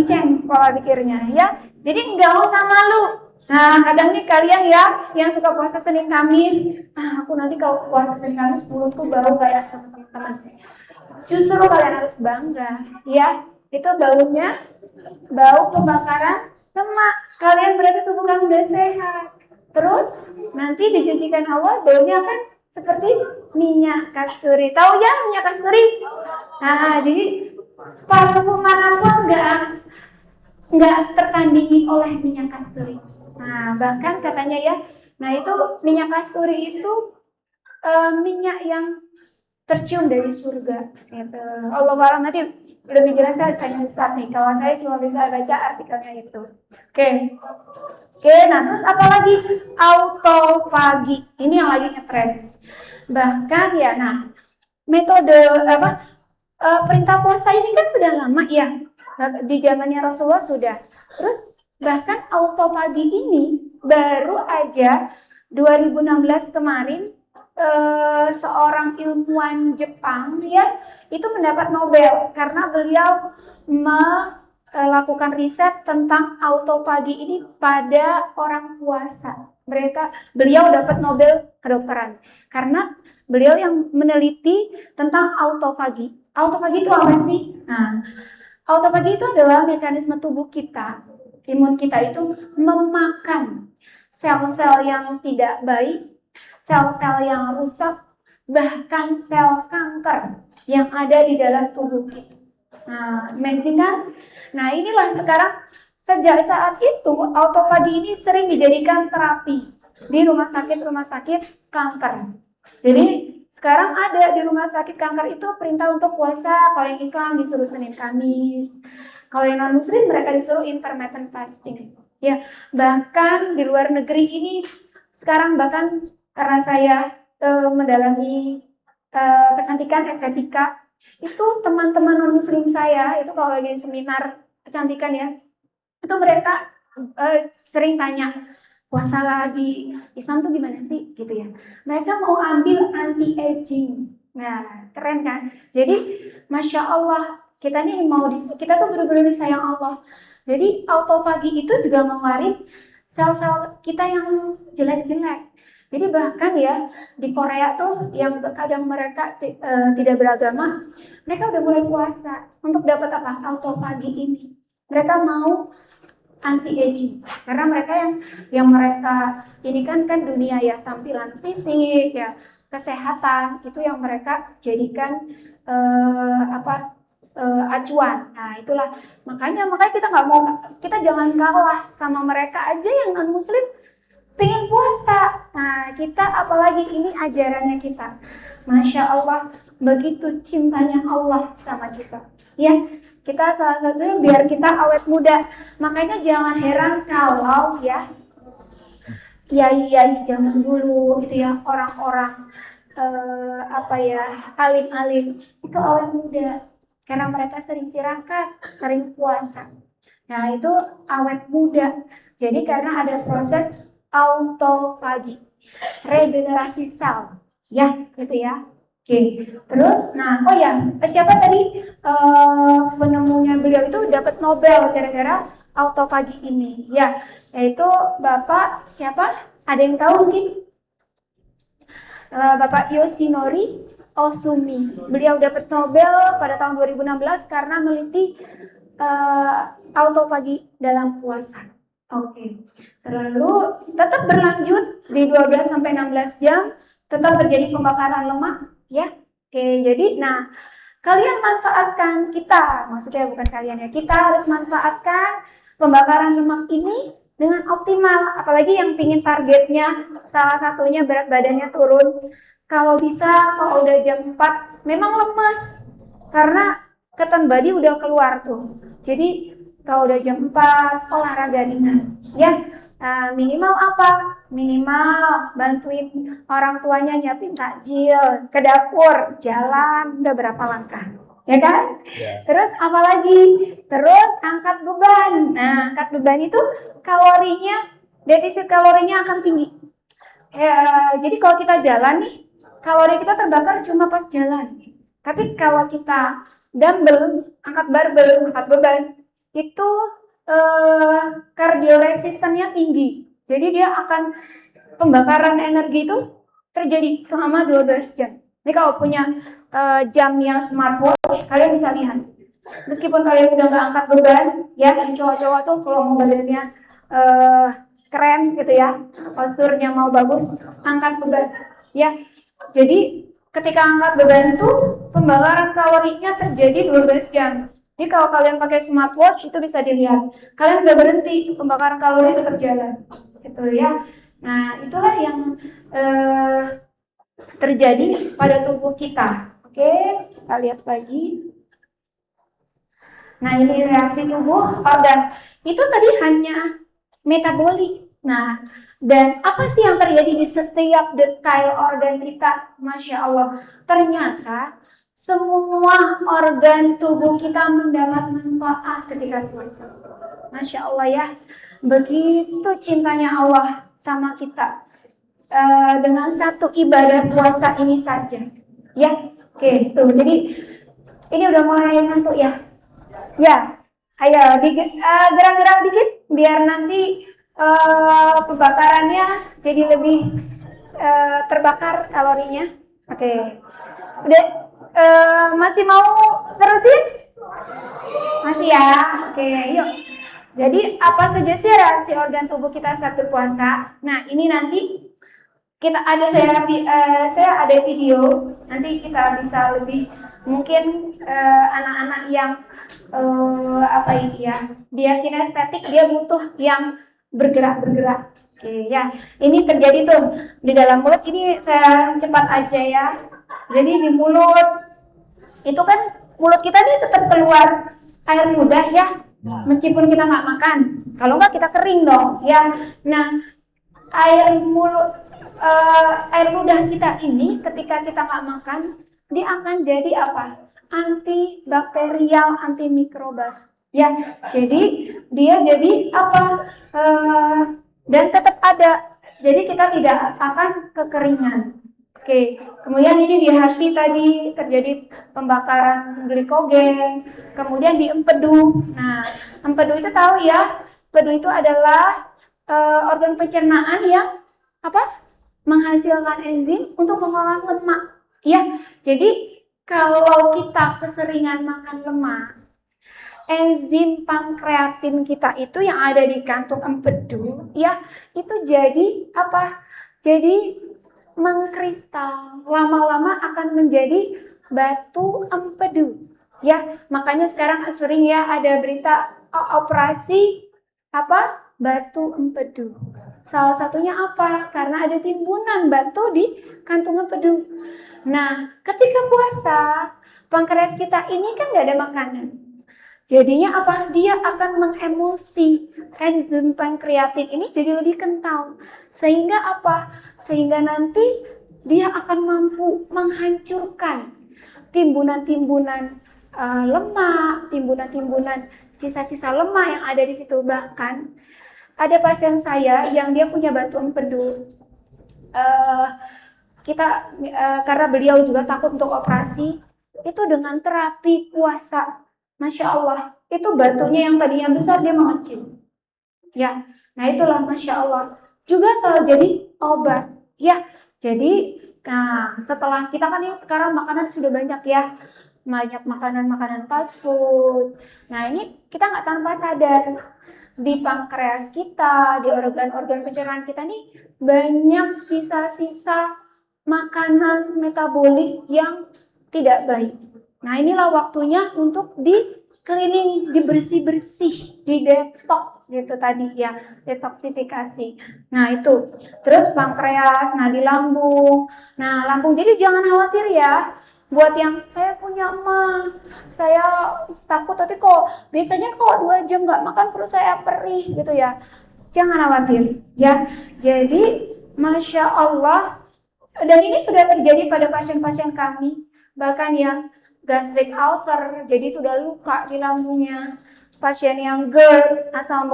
change pola pikirnya ya. Jadi nggak usah malu. Nah, kadang nih kalian ya yang suka puasa Senin Kamis, aku nanti kalau puasa Senin Kamis mulutku bau kayak sama teman-teman. Justru kalian harus bangga ya. Itu baunya bau pembakaran lemak. Kalian berarti tubuh kamu udah sehat. Terus nanti dijanjikan Allah baunya akan seperti minyak kasturi. Tahu ya minyak kasturi? Nah, jadi parfum manapun nggak tertandingi oleh minyak kasturi. Nah, bahkan katanya ya, nah itu minyak kasturi itu minyak yang tercium dari surga. Gitu. Allah alam nanti lebih jelas saya tanya Ustaz nih. Kalau saya cuma bisa baca artikelnya itu. Oke, nah terus apa lagi? Autofagi. Ini yang lagi ngetren. Bahkan ya, nah metode perintah puasa ini kan sudah lama ya. Di zamannya Rasulullah sudah. Terus bahkan autofagi ini baru aja 2016 kemarin seorang ilmuwan Jepang ya itu mendapat Nobel karena beliau melakukan riset tentang autofagi ini pada orang puasa. Beliau dapat Nobel kedokteran karena beliau yang meneliti tentang autofagi. Autofagi itu apa sih? Nah, autofagi itu adalah mekanisme tubuh kita, imun kita itu memakan sel-sel yang tidak baik, sel-sel yang rusak, bahkan sel kanker yang ada di dalam tubuh kita. Nah, amazing kan? Nah, inilah sekarang sejak saat itu autofagi ini sering dijadikan terapi di rumah sakit kanker. Jadi sekarang ada di rumah sakit kanker itu perintah untuk puasa. Kalau yang Islam disuruh Senin Kamis, kalau yang non Muslim mereka disuruh intermittent fasting. Ya, bahkan di luar negeri ini sekarang bahkan karena saya mendalami kecantikan estetika, itu teman-teman non Muslim saya itu kalau lagi seminar kecantikan ya, itu mereka sering tanya puasa di Islam tuh gimana sih gitu ya. Mereka mau ambil anti aging. Nah, keren kan? Jadi Masya Allah, kita tuh benar-benar disayang Allah. Jadi autofagi itu juga mengeluarin sel-sel kita yang jelek-jelek. Jadi bahkan ya di Korea tuh yang kadang mereka tidak beragama, mereka udah mulai puasa untuk dapat apa? Autofagi ini. Mereka mau anti aging karena mereka yang mereka ini kan dunia ya, tampilan fisik ya, kesehatan itu yang mereka jadikan acuan. Nah, itulah makanya kita jangan kalah sama mereka aja yang non muslim pengen puasa. Nah, kita apalagi ini ajarannya kita. Masya Allah, begitu cintanya Allah sama kita. Ya, kita salah satunya biar kita awet muda. Makanya jangan heran kalau ya kiai zaman dulu gitu ya, orang-orang alim-alim itu awet muda. karena mereka sering tirakat, sering puasa. Nah, itu awet muda. Jadi karena ada proses autofagi, regenerasi sel, ya, gitu ya. Oke, terus, nah, oh ya, siapa tadi penemunya beliau itu dapat Nobel gara-gara autofagi ini, ya, yaitu Bapak siapa? Ada yang tahu mungkin? Bapak Yoshinori Ohsumi. Beliau dapat Nobel pada tahun 2016 karena meneliti autofagi dalam puasa. Oke. Lalu tetap berlanjut di 12 sampai 16 jam, tetap terjadi pembakaran lemak, ya. Oke, jadi nah, kalian manfaatkan, kita, maksudnya bukan kalian ya, kita harus manfaatkan pembakaran lemak ini dengan optimal, apalagi yang pingin targetnya salah satunya berat badannya turun. Kalau bisa, kalau udah jam 4 memang lemas karena keton body udah keluar tuh. Jadi kalau udah jam 4 olahraga ringan, ya. Minimal apa? Minimal bantuin orang tuanya nyiapin takjil, ke dapur, jalan, udah berapa langkah, ya kan? Ya. Terus apalagi? Terus angkat beban. Nah, angkat beban itu kalorinya, defisit kalorinya akan tinggi. Jadi kalau kita jalan nih, kalori kita terbakar cuma pas jalan. Tapi kalau kita dumbbell, angkat barbel, angkat beban, itu cardio resistance-nya tinggi. Jadi dia akan pembakaran energi itu terjadi selama 12 jam. Ini kalau punya jam yang smartwatch, kalian bisa lihat. Meskipun kalian udah nggak angkat beban, ya cowok-cowok tuh kalau mau badannya keren gitu ya, posturnya mau bagus, angkat beban. Ya, jadi ketika angkat beban itu pembakaran kalorinya terjadi 12 jam. Jadi kalau kalian pakai smartwatch itu bisa dilihat. Kalian udah berhenti, pembakaran kalori tetap jalan. Gitu ya. Nah, itulah yang terjadi pada tubuh kita. Oke, kita lihat lagi. Nah, ini reaksi tubuh organ. Itu tadi hanya metabolik. Nah, dan apa sih yang terjadi di setiap detail organ kita? Masya Allah, ternyata semua organ tubuh kita mendapat manfaat ketika puasa. Masya Allah ya, begitu cintanya Allah sama kita. Dengan satu ibadah puasa ini saja. Ya, oke, tuh. Jadi ini udah mulai ngantuk ya. Ya, ayo gerak-gerak dikit biar nanti pembakarannya jadi lebih terbakar kalorinya. Oke. Udah masih mau terusin? Masih ya? Oke, yuk. Jadi apa saja sih reaksi organ tubuh kita saat berpuasa? Nah, ini nanti kita ada saya ada video. Nanti kita bisa lebih mungkin anak-anak yang apa ini ya? Dia kinestetik, dia butuh yang bergerak-bergerak. Oke, ya. Ini terjadi tuh di dalam mulut. Ini saya cepat aja ya. Jadi di mulut itu kan mulut kita nih tetap keluar air ludah ya, meskipun kita nggak makan. Kalau nggak kita kering dong ya. Nah, air ludah kita ini ketika kita nggak makan, dia akan jadi apa? Antibakterial, antimikrobal. Ya, jadi dia jadi apa? Dan tetap ada. Jadi kita tidak akan kekeringan. Oke, kemudian ini di hati tadi terjadi pembakaran glikogen, kemudian di empedu. Nah, empedu itu tahu ya, empedu itu adalah organ pencernaan yang apa? Menghasilkan enzim untuk mengolah lemak. Ya, jadi kalau kita keseringan makan lemak, enzim pankreatin kita itu yang ada di kantung empedu, ya, itu jadi apa? Jadi mengkristal, lama-lama akan menjadi batu empedu. Ya, makanya sekarang sering ya ada berita operasi apa? Batu empedu. Salah satunya apa? Karena ada timbunan batu di kantung empedu. Nah, ketika puasa, pankreas kita ini kan nggak ada makanan. Jadinya apa? Dia akan mengemulsi enzim pankreatin ini jadi lebih kental. Sehingga apa? Sehingga nanti dia akan mampu menghancurkan timbunan-timbunan lemak, timbunan-timbunan sisa-sisa lemak yang ada di situ. Bahkan ada pasien saya yang dia punya batu empedu. Eh, karena beliau juga takut untuk operasi, itu dengan terapi puasa, Masya Allah, itu batunya yang tadinya besar dia mengecil. Ya, nah itulah Masya Allah. Juga selalu jadi obat. Ya, jadi nah setelah kita kan ini sekarang makanan sudah banyak ya, banyak makanan-makanan fast food. Nah ini kita nggak tanpa sadar di pankreas kita, di organ-organ pencernaan kita nih banyak sisa-sisa makanan metabolik yang tidak baik. Nah inilah waktunya untuk di cleaning, dibersih-bersih, di detox gitu tadi ya, detoksifikasi. Nah itu, terus pankreas, nah di lambung. Nah lambung, jadi jangan khawatir ya. Buat yang saya punya emak, saya takut nanti kok biasanya kok 2 jam nggak makan perut saya perih gitu ya. Jangan khawatir ya. Jadi Masya Allah, dan ini sudah terjadi pada pasien-pasien kami, bahkan yang gastric ulcer, jadi sudah luka di lambungnya, pasien yang GERD, asam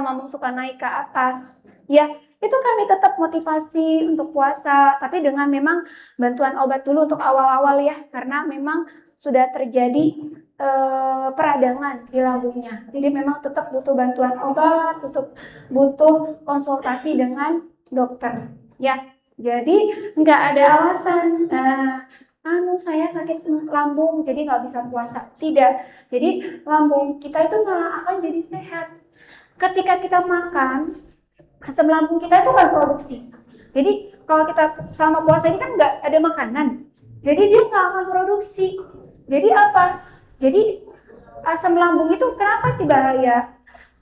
lambung suka naik ke atas, ya itu kami tetap motivasi untuk puasa, tapi dengan memang bantuan obat dulu untuk awal-awal ya, karena memang sudah terjadi peradangan di lambungnya, jadi memang tetap butuh bantuan obat, butuh konsultasi dengan dokter, ya. Jadi nggak ada alasan, saya sakit lambung jadi nggak bisa puasa. Tidak. Jadi lambung kita itu malah akan jadi sehat. Ketika kita makan, asam lambung kita itu kan produksi. Jadi kalau kita sama puasa ini kan nggak ada makanan. Jadi dia nggak akan produksi. Jadi apa? Jadi asam lambung itu kenapa sih bahaya?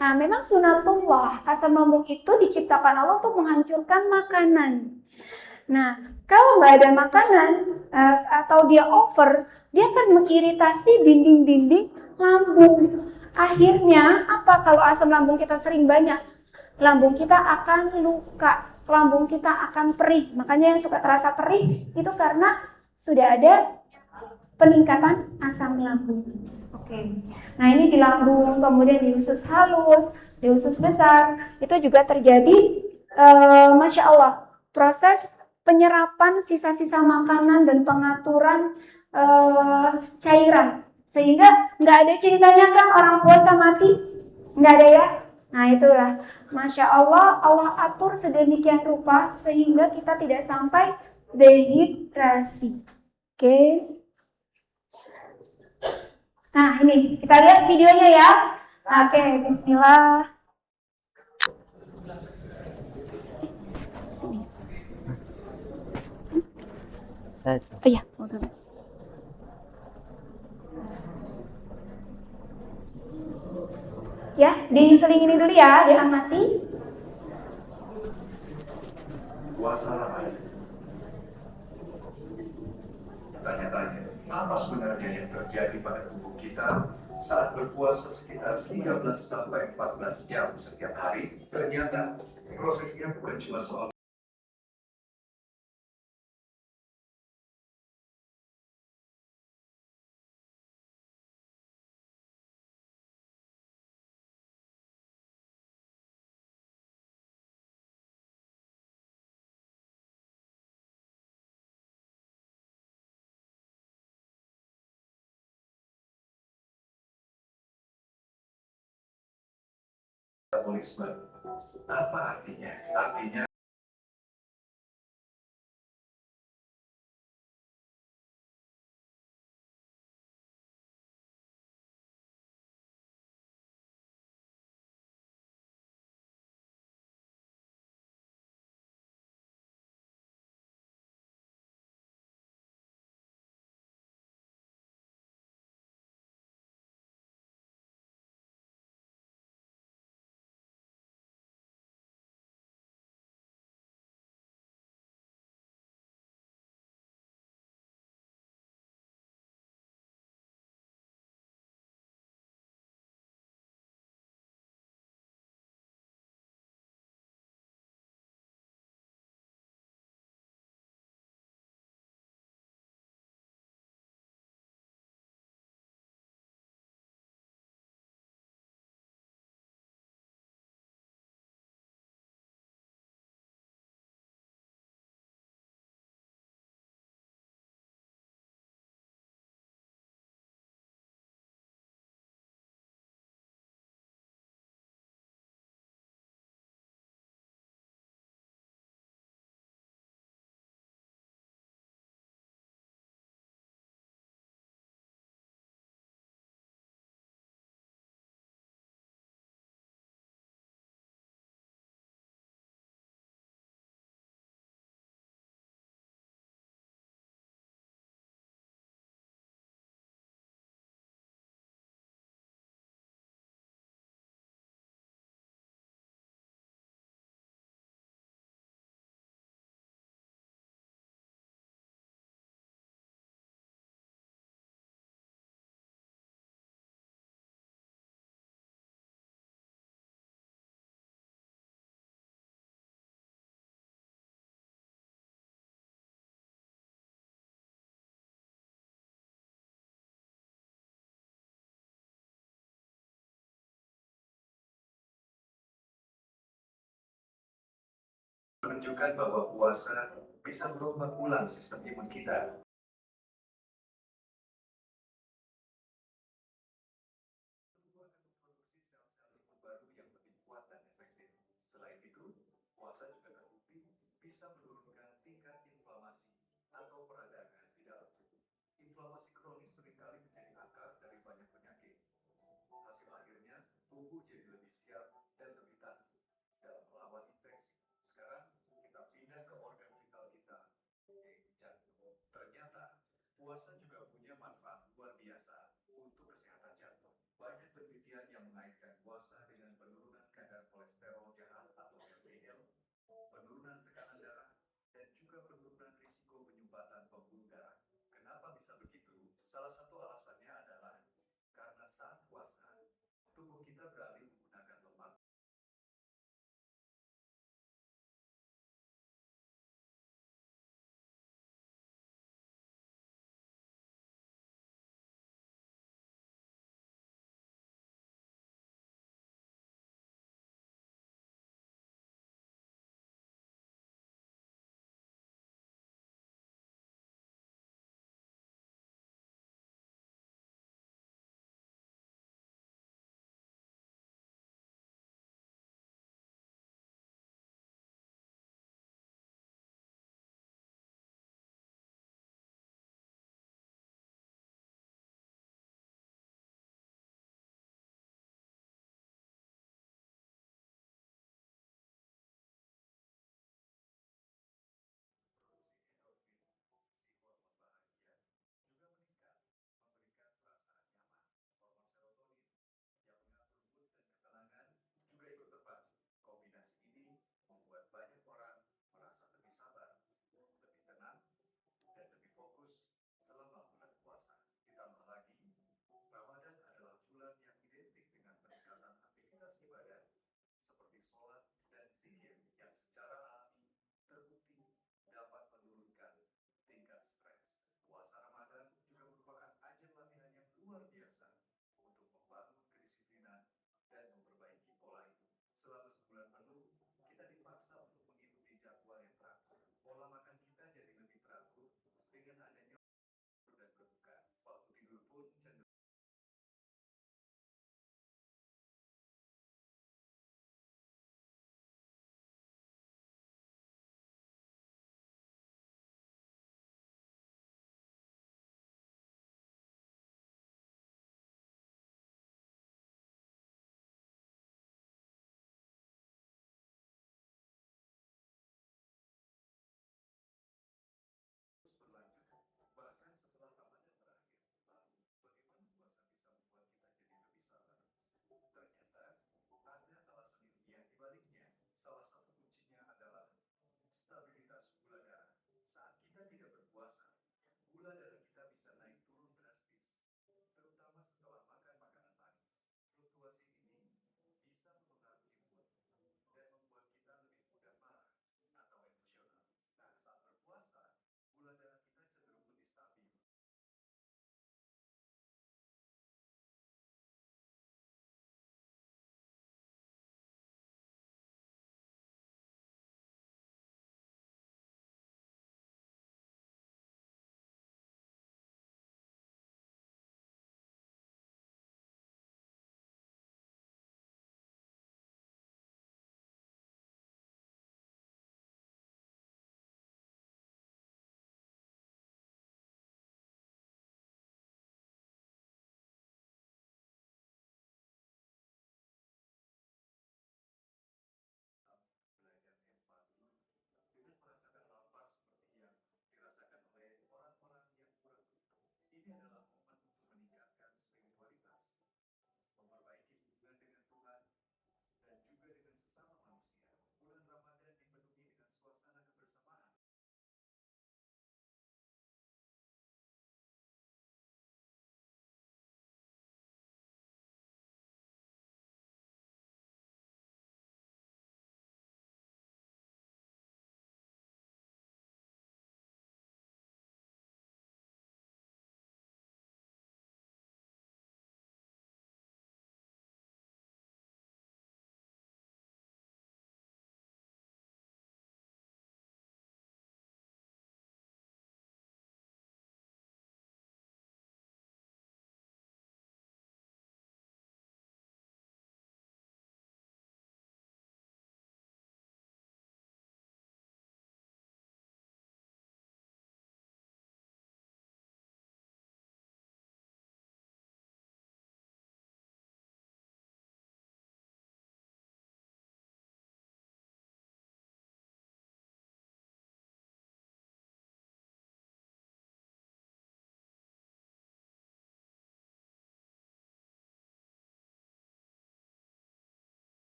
Nah, memang sunatullah, asam lambung itu diciptakan Allah untuk menghancurkan makanan. Nah, kalau nggak ada makanan atau dia over, dia akan mengiritasi dinding-dinding lambung. Akhirnya apa kalau asam lambung kita sering banyak? Lambung kita akan luka, lambung kita akan perih. Makanya yang suka terasa perih itu karena sudah ada peningkatan asam lambung. Oke. Nah, ini di lambung, kemudian di usus halus, di usus besar, itu juga terjadi Masya Allah, proses penyerapan sisa-sisa makanan dan pengaturan cairan, sehingga nggak ada ceritanya kan orang puasa mati, nggak ada ya. Nah itulah Masya Allah, Allah atur sedemikian rupa sehingga kita tidak sampai dehidrasi. Oke. Nah ini kita lihat videonya ya. Oke, Bismillah. Sini. Oh iya, ya, diselingin dulu ya, diamati. Wassalamualaikum. Tanya-tanya, apa sebenarnya yang terjadi pada tubuh kita saat berpuasa sekitar 13 sampai 14 jam setiap hari? Ternyata prosesnya bukan cuma soal metabolisme. Apa artinya? Artinya menunjukkan bahwa puasa bisa merubah ulang sistem imun kita. Tubuh akan memproduksi sel-sel imun baru yang lebih kuat dan efektif. Selain itu, puasa juga terbukti bisa menurunkan tingkat inflamasi atau peradangan di dalam tubuh. Inflamasi kronis seringkali menjadi akar dari banyak penyakit. Hasil akhirnya, tubuh jadi lebih siap dan lebih tangguh dalam melawan infeksi. Sekarang, kita pindah ke organ vital kita, yaitu jantung. Ternyata, puasa juga punya manfaat luar biasa untuk kesehatan jantung. Banyak penelitian yang mengaitkan puasa dengan penurunan kadar kolesterol jahat atau LDL, penurunan tekanan darah, dan juga penurunan risiko penyumbatan pembuluh darah. Kenapa bisa begitu? Salah satu alasannya adalah karena saat puasa, tubuh kita beralih menggunakan lemak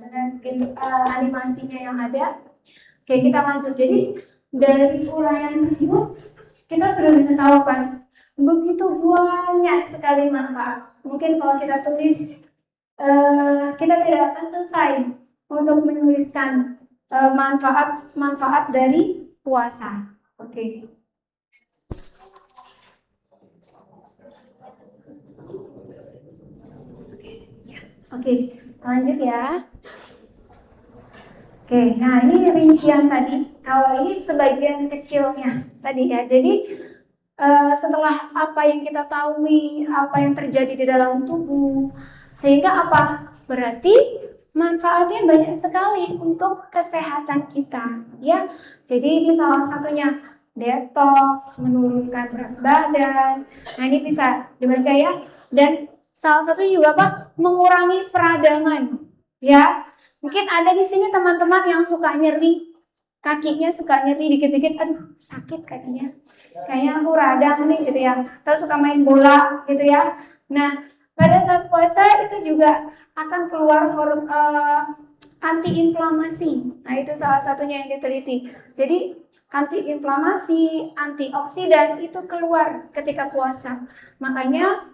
dengan animasinya yang ada. Oke, kita lanjut. Jadi dari uraian tersebut kita sudah bisa tahu kan begitu banyak sekali manfaat. Mungkin kalau kita tulis kita tidak akan selesai untuk menuliskan manfaat-manfaat dari puasa. Oke. Oke, lanjut ya. Oke, nah ini rincian tadi. Kalau ini sebagian kecilnya tadi ya. Jadi setelah apa yang kita tahu, apa yang terjadi di dalam tubuh, sehingga apa? Berarti manfaatnya banyak sekali untuk kesehatan kita, ya. Jadi ini salah satunya detox, menurunkan berat badan. Nah ini bisa dibaca ya. Dan salah satu juga apa? Mengurangi peradangan, ya. Mungkin ada di sini teman-teman yang suka nyeri, kakinya suka nyeri dikit-dikit, aduh sakit kakinya, kayaknya aku radang nih gitu ya. Atau suka main bola gitu ya. Nah pada saat puasa itu juga akan keluar antiinflamasi. Nah itu salah satunya yang diteliti. Jadi antiinflamasi, antioksidan itu keluar ketika puasa. Makanya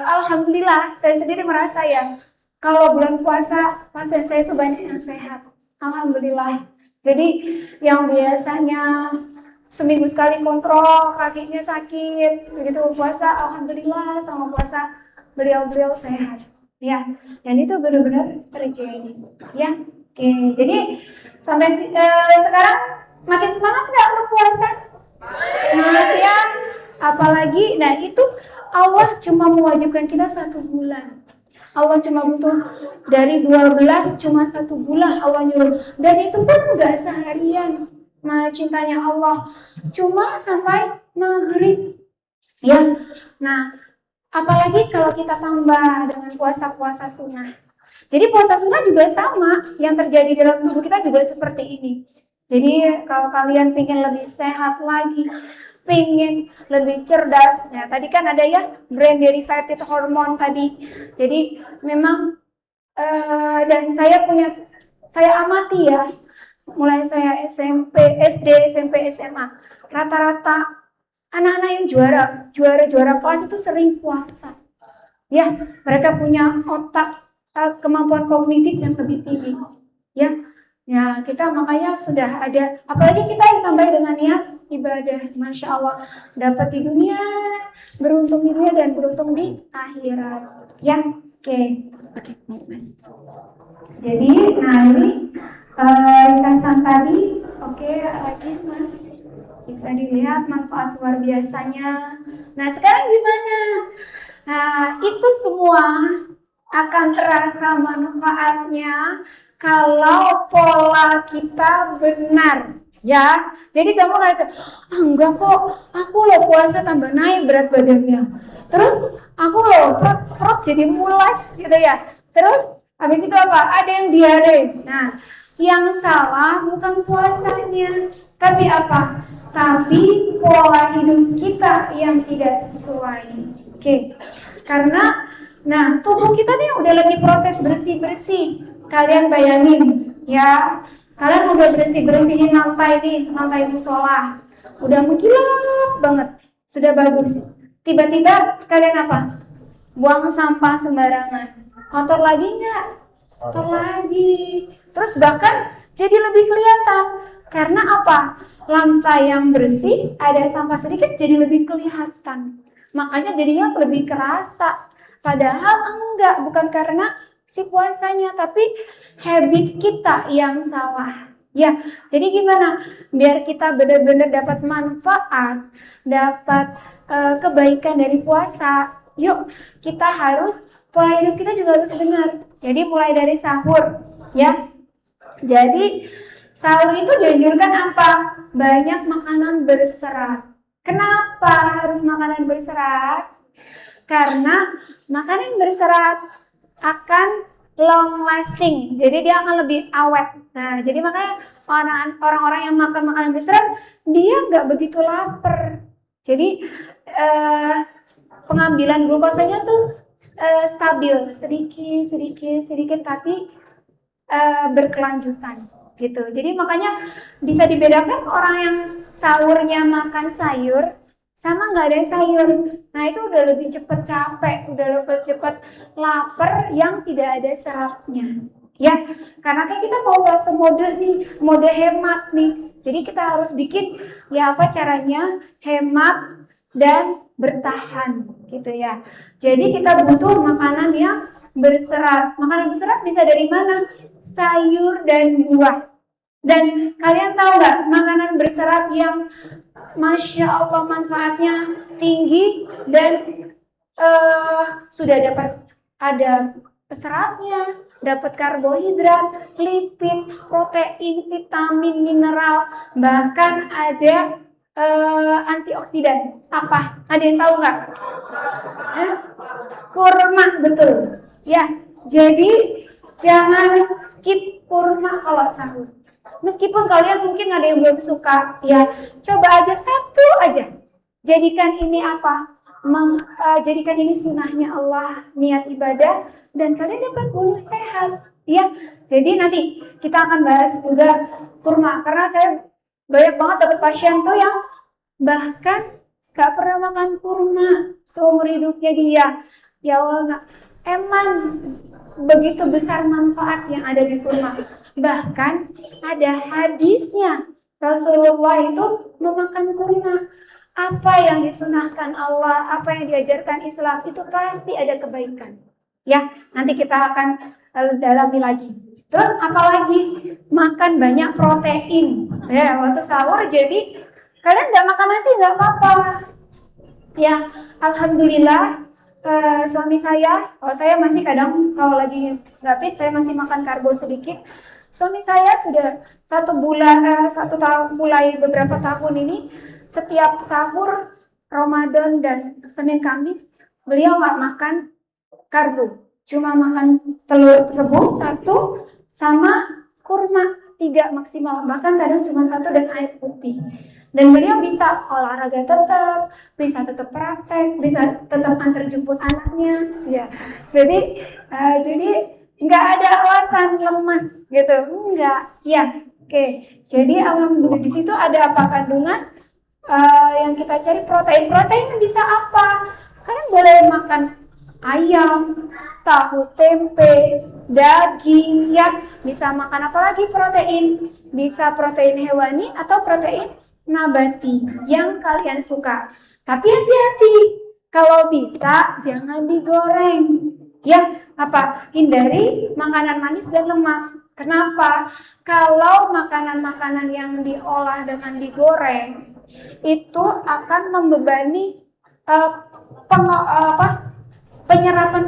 alhamdulillah saya sendiri merasa ya, kalau bulan puasa pasien saya itu banyak yang sehat. Alhamdulillah. Jadi yang biasanya seminggu sekali kontrol kakinya sakit, begitu puasa alhamdulillah sama puasa beliau-beliau sehat. Ya, dan itu benar-benar terjadi. Ya, oke. Jadi sampai sekarang makin semangat nggak untuk puasa? Semangat ya. Apalagi, nah itu Allah cuma mewajibkan kita 1 bulan. Allah cuma butuh dari 12 cuma 1 bulan Allah nyuruh. Dan itu pun nggak seharian. Cintanya Allah cuma sampai maghrib. Ya, nah apalagi kalau kita tambah dengan puasa-puasa sunnah. Jadi puasa sunnah juga sama. Yang terjadi dalam tubuh kita juga seperti ini. Jadi kalau kalian pengen lebih sehat lagi, pengen lebih cerdas, ya tadi kan ada ya brain derivated hormone tadi. Jadi memang dan saya amati ya, mulai saya SMP, SD, SMP, SMA, rata-rata anak-anak yang juara kelas itu sering puasa. Ya, mereka punya otak kemampuan kognitif yang lebih tinggi. Ya, kita makanya sudah ada, apalagi kita ditambah dengan niat ibadah, masya Allah, dapat di dunia, beruntung di dunia dan beruntung di akhirat. Ya, oke, Mas. Jadi, nah ini ringkasan tadi, oke, lagi Mas, bisa dilihat manfaat luar biasanya. Nah, sekarang gimana? Nah, itu semua akan terasa manfaatnya kalau pola kita benar, ya. Jadi kamu ngerasa, enggak kok, aku loh puasa tambah naik berat badannya. Terus aku loh perut jadi mulas gitu ya. Terus habis itu apa? Ada yang diare. Nah, yang salah bukan puasanya, tapi apa? Tapi pola hidup kita yang tidak sesuai. Oke. Karena nah, tubuh kita nih udah lagi proses bersih-bersih. Kalian bayangin ya, kalian udah bersihin lantai musola, udah mengkilap banget, sudah bagus. Tiba-tiba kalian apa? Buang sampah sembarangan. Kotor lagi nggak? Kotor lagi. Terus bahkan jadi lebih kelihatan. Karena apa? Lantai yang bersih, ada sampah sedikit jadi lebih kelihatan. Makanya jadinya lebih kerasa. Padahal enggak, bukan karena si puasanya, tapi habit kita yang salah. Ya, jadi gimana? Biar kita benar-benar dapat manfaat, dapat kebaikan dari puasa. Yuk, kita harus, pola hidup kita juga harus benar. Jadi mulai dari sahur, ya. Jadi sahur itu dianjurkan apa? Banyak makanan berserat. Kenapa harus makanan berserat? Karena makanan berserat akan long lasting, jadi dia akan lebih awet. Nah, jadi makanya orang-orang yang makan makanan berserat, dia nggak begitu lapar. Jadi pengambilan glukosanya tuh stabil, sedikit, tapi berkelanjutan gitu. Jadi makanya bisa dibedakan orang yang sahurnya makan sayur sama nggak ada sayur. Nah itu udah lebih cepet capek, udah lebih cepet lapar yang tidak ada seratnya. Ya, karena kan kita mau fase mode nih, mode hemat nih. Jadi kita harus bikin ya apa caranya hemat dan bertahan gitu ya. Jadi kita butuh makanan yang berserat. Makanan berserat bisa dari mana? Sayur dan buah. Dan kalian tahu nggak makanan berserat yang Masya Allah manfaatnya tinggi dan sudah dapat ada seratnya, dapat karbohidrat, lipid, protein, vitamin, mineral, bahkan ada antioksidan. Apa? Ada yang tahu nggak? Kurma, betul. Ya, jadi jangan skip kurma kalau sahur. Meskipun kalian mungkin ada yang belum suka, ya coba aja satu aja. Jadikan ini apa? Jadikan ini sunnahnya Allah, niat ibadah, dan kalian dapat bonus sehat. Ya, jadi nanti kita akan bahas juga kurma, karena saya banyak banget dapat pasien tuh yang bahkan gak pernah makan kurma seumur hidupnya dia. Ya Allah, emang begitu besar manfaat yang ada di kurma. Bahkan ada hadisnya, Rasulullah itu memakan kurma. Apa yang disunahkan Allah, apa yang diajarkan Islam itu pasti ada kebaikan. Ya, nanti kita akan dalami lagi. Terus apalagi makan banyak protein. Ya, waktu sahur jadi kalian nggak makan nasi nggak apa-apa. Ya, alhamdulillah. Suami saya, kalau saya masih kadang kalau lagi nggak fit, saya masih makan karbo sedikit. Suami saya sudah satu tahun, mulai beberapa tahun ini, setiap sahur Ramadan dan Senin Kamis, beliau nggak makan karbo, cuma makan telur rebus satu sama kurma 3 maksimal, bahkan kadang cuma 1 dan air putih. Dan beliau bisa olahraga tetap, bisa tetap praktek, bisa tetap antar jemput anaknya, ya. Jadi nggak ada alasan lemas gitu, enggak, ya. Oke, jadi alhamdulillah di situ ada apa kandungan yang kita cari protein bisa apa? Kalian boleh makan ayam, tahu tempe, daging, ya. Bisa makan apa lagi protein? Bisa protein hewani atau protein nabati yang kalian suka. Tapi hati-hati, kalau bisa jangan digoreng. Ya, apa? Hindari makanan manis dan lemak. Kenapa? Kalau makanan-makanan yang diolah dengan digoreng itu akan membebani penyerapan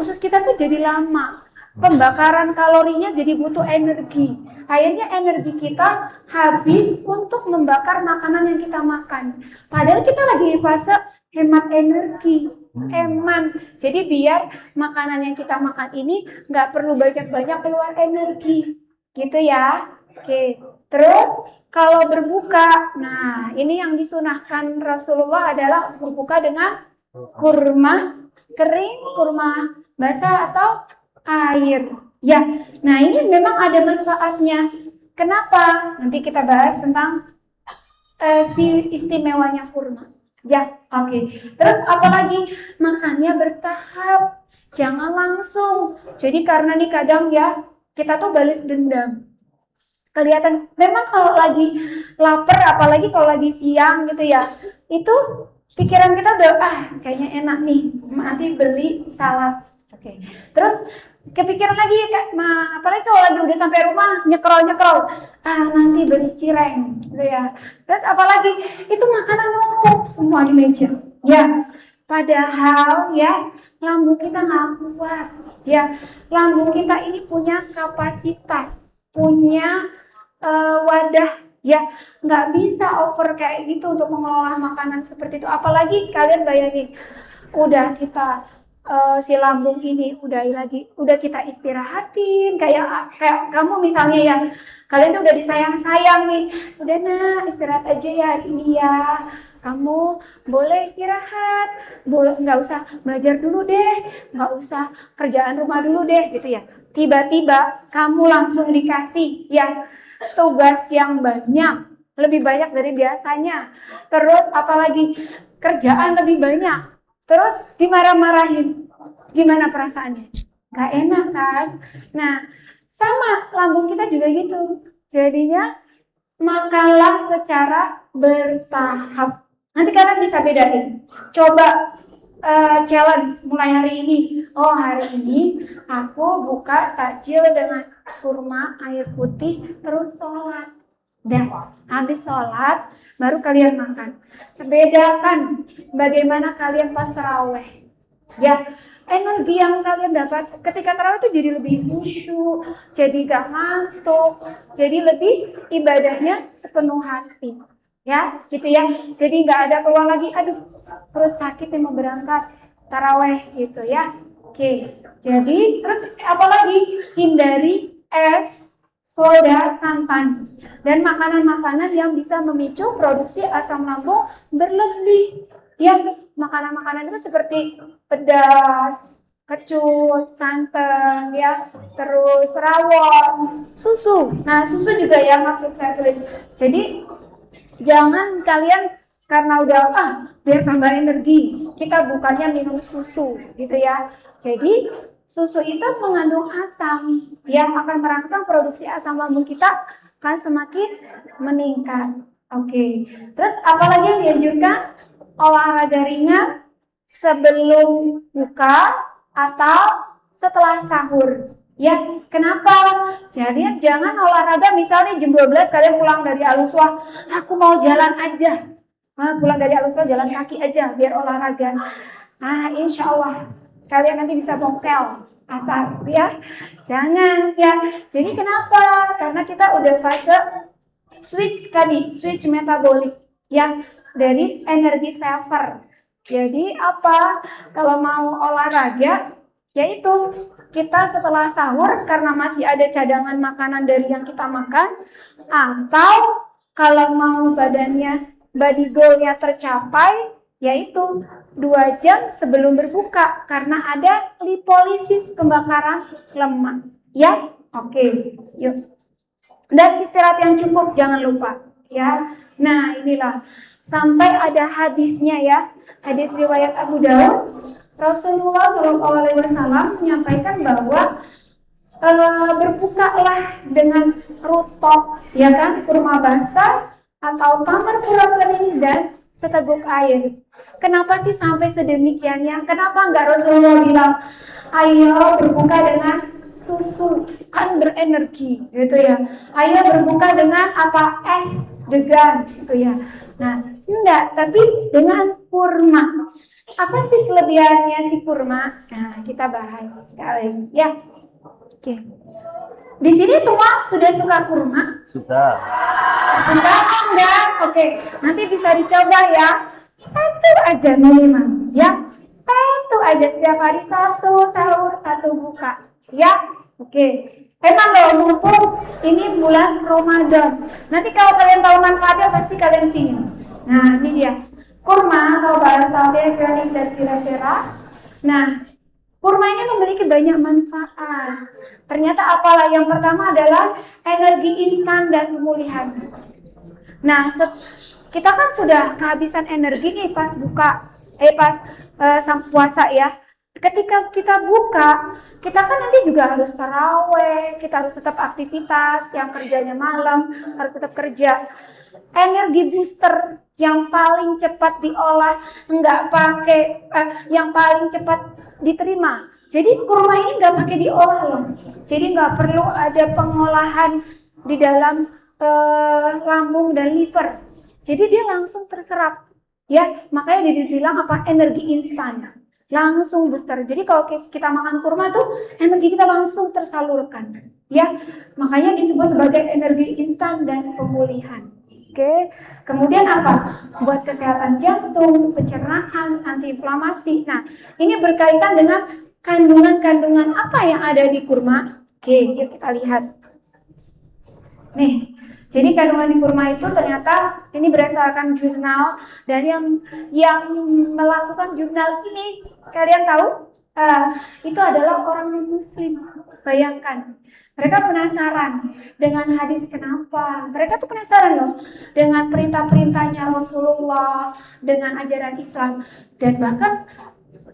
usus kita tuh jadi lama. Pembakaran kalorinya jadi butuh energi. Akhirnya energi kita habis untuk membakar makanan yang kita makan. Padahal kita lagi di fase hemat energi, hemat. Jadi biar makanan yang kita makan ini nggak perlu banyak-banyak keluar energi, gitu ya. Oke. Terus kalau berbuka, nah ini yang disunahkan Rasulullah adalah berbuka dengan kurma kering, kurma basah atau air. Ya, nah ini memang ada manfaatnya. Kenapa? Nanti kita bahas tentang si istimewanya kurma. Ya, oke. Terus apalagi makannya bertahap, jangan langsung. Jadi karena nih kadang ya kita tuh balas dendam. Kelihatan memang kalau lagi lapar, apalagi kalau lagi siang gitu ya, itu pikiran kita udah kayaknya enak nih, nanti beli salad. Oke. Terus kepikiran lagi, apalagi kalau lagi udah sampai rumah nyekrol, nanti beli cireng, gitu ya. Terus apalagi itu makanan numpuk semua di meja, ya. Padahal ya lambung kita nggak kuat, ya. Lambung kita ini punya kapasitas, punya wadah, ya. Nggak bisa over kayak gitu untuk mengelola makanan seperti itu. Apalagi kalian bayangin, udah kita si lambung ini udah kita istirahatin, kayak kamu misalnya ya, kalian tuh udah disayang-sayang nih, udah istirahat aja ya ini ya, kamu boleh istirahat, boleh nggak usah belajar dulu deh, nggak usah kerjaan rumah dulu deh gitu ya. tiba-tiba kamu langsung dikasih ya tugas yang banyak, lebih banyak dari biasanya. Terus apalagi kerjaan lebih banyak. Terus dimarah-marahin. Gimana perasaannya? Gak enak kan? Nah, sama lambung kita juga gitu. Jadinya makanlah secara bertahap. Nanti kalian bisa bedain. Coba challenge mulai hari ini. Oh, hari ini aku buka takjil dengan kurma, air putih, terus sholat. Dan habis sholat, baru kalian makan. Bedakan bagaimana kalian pas taraweh. Ya, energi yang kalian dapat ketika taraweh itu jadi lebih khusyuk, jadi gak ngantuk, jadi lebih ibadahnya sepenuh hati. Ya, gitu ya. Jadi gak ada keluar lagi, aduh perut sakit yang mau berangkat taraweh gitu ya. Oke, jadi terus apalagi hindari es, soda, santan, dan makanan-makanan yang bisa memicu produksi asam lambung berlebih. Ya, makanan-makanan itu seperti pedas, kecut, santan, ya, terus rawon, susu. Nah, susu juga ya maksud saya tulis. Jadi jangan kalian karena udah biar tambah energi, kita bukannya minum susu gitu ya. Jadi susu itu mengandung asam yang akan merangsang produksi asam lambung kita akan semakin meningkat. Oke. Terus apalagi yang dianjurkan? Olahraga ringan sebelum buka atau setelah sahur. Ya, kenapa? Jadi jangan olahraga misalnya jam 12 kalian pulang dari Al-Uswah, aku mau jalan aja. Pulang dari Al-Uswah jalan kaki aja biar olahraga. Insya Allah kalian nanti bisa bongkel asar ya. Jangan ya. Jadi kenapa? Karena kita udah fase switch metabolik ya, dari energi saver. Jadi apa? Kalau mau olahraga yaitu kita setelah sahur karena masih ada cadangan makanan dari yang kita makan, atau kalau mau body goal-nya tercapai yaitu 2 jam sebelum berbuka karena ada lipolisis pembakaran lemak. Ya, oke. Yuk. Dan istirahat yang cukup jangan lupa ya. Nah, inilah sampai ada hadisnya ya. Hadis riwayat Abu Daud. Rasulullah SAW menyampaikan bahwa berbukalah dengan rutop, ya kan, kurma basah atau tamar pura kering dan seteguk air. Kenapa sih sampai sedemikiannya? Kenapa enggak Rasulullah bilang, ayo berbuka dengan susu, kan berenergi, gitu ya. Ayo berbuka dengan apa? Es, degan, gitu ya. Nah, enggak, tapi dengan kurma. Apa sih kelebihannya si kurma? Nah, kita bahas sekali ya. Oke. Di sini semua sudah suka kurma? Sudah. Sudah enggak? Oke, nanti bisa dicoba ya. 1 aja minimal ya. 1 aja setiap hari, 1 sahur, 1 buka. Ya. Oke. Emang loh, mumpung ini bulan Ramadan. Nanti kalau kalian tahu manfaatnya pasti kalian pingin. Nah, ini dia. Kurma atau bahasa organik dan kira-kira. Nah, kurma ini memiliki banyak manfaat. Ternyata apalah? Yang pertama adalah energi instan dan pemulihan. Nah, kita kan sudah kehabisan energi nih pas puasa ya. Ketika kita buka, kita kan nanti juga harus taraweh, kita harus tetap aktivitas, yang kerjanya malam harus tetap kerja. Energi booster yang paling cepat diolah, yang paling cepat diterima. Jadi kurma ini nggak pakai diolah loh. Jadi nggak perlu ada pengolahan di dalam lambung dan liver. Jadi dia langsung terserap. Ya, makanya dibilang apa? Energi instan. Langsung booster. Jadi kalau kita makan kurma tuh energi kita langsung tersalurkan. Ya, makanya disebut sebagai energi instan dan pemulihan. Oke, kemudian apa? Buat kesehatan jantung, pencernaan, antiinflamasi. Nah, ini berkaitan dengan kandungan-kandungan apa yang ada di kurma. Oke, yuk kita lihat. Nih, jadi kandungan di kurma itu ternyata ini berdasarkan jurnal, dan yang melakukan jurnal ini kalian tahu itu adalah orang non-muslim. Bayangkan, mereka penasaran dengan hadis kenapa. Mereka tuh penasaran loh dengan perintah-perintahnya Rasulullah, dengan ajaran Islam. Dan bahkan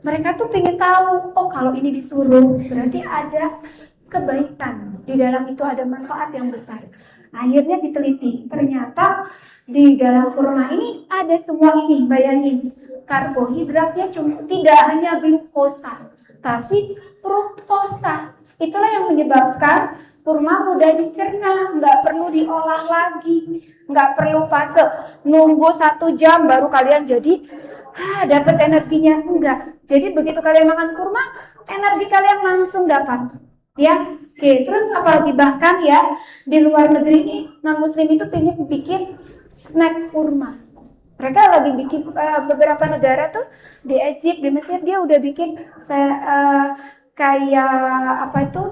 mereka tuh pengen tahu, oh kalau ini disuruh berarti ada kebaikan. Di dalam itu ada manfaat yang besar. Akhirnya diteliti, ternyata di dalam kurma ini ada semua ini, bayangin. Karbohidratnya cuma tidak hanya glukosa, tapi fruktosa. Itulah yang menyebabkan kurma mudah dicerna, nggak perlu diolah lagi, nggak perlu fase nunggu 1 jam baru kalian jadi dapat energinya, enggak. Jadi begitu kalian makan kurma, energi kalian langsung dapat. Ya, oke. Terus apalagi bahkan ya di luar negeri ini non muslim itu pengen bikin snack kurma. Mereka lagi bikin beberapa negara tuh di Egypt, di Mesir dia udah bikin kayak apa itu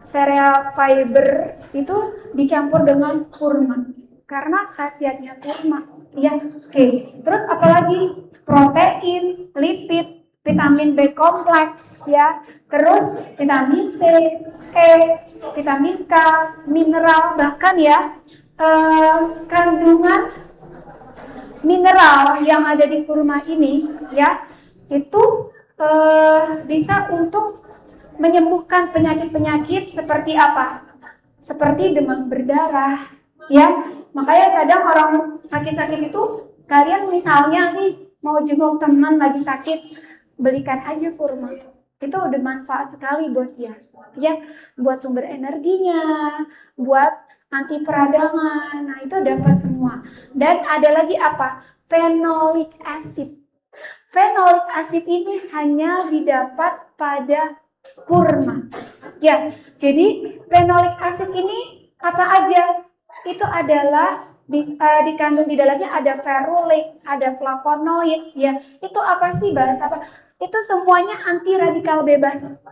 sereal fiber itu dicampur dengan kurma karena khasiatnya kurma. Ya, oke. Terus apalagi protein, lipid, vitamin B kompleks ya. Terus vitamin C, E, vitamin K, mineral bahkan ya kandungan mineral yang ada di kurma ini ya itu bisa untuk menyembuhkan penyakit-penyakit seperti apa? Seperti demam berdarah ya. Makanya kadang orang sakit-sakit itu kalian misalnya nih mau jenguk teman lagi sakit, belikan aja kurma. Itu udah manfaat sekali buat dia ya, buat sumber energinya, buat anti peradangan. Nah itu dapat semua. Dan ada lagi apa? Phenolic acid. Phenolic acid ini hanya didapat pada kurma. Ya, jadi phenolic acid ini apa aja? Itu adalah dikandung di dalamnya ada ferulic, ada flavonoid. Ya, itu apa sih bahasa apa? Itu semuanya anti radikal bebas.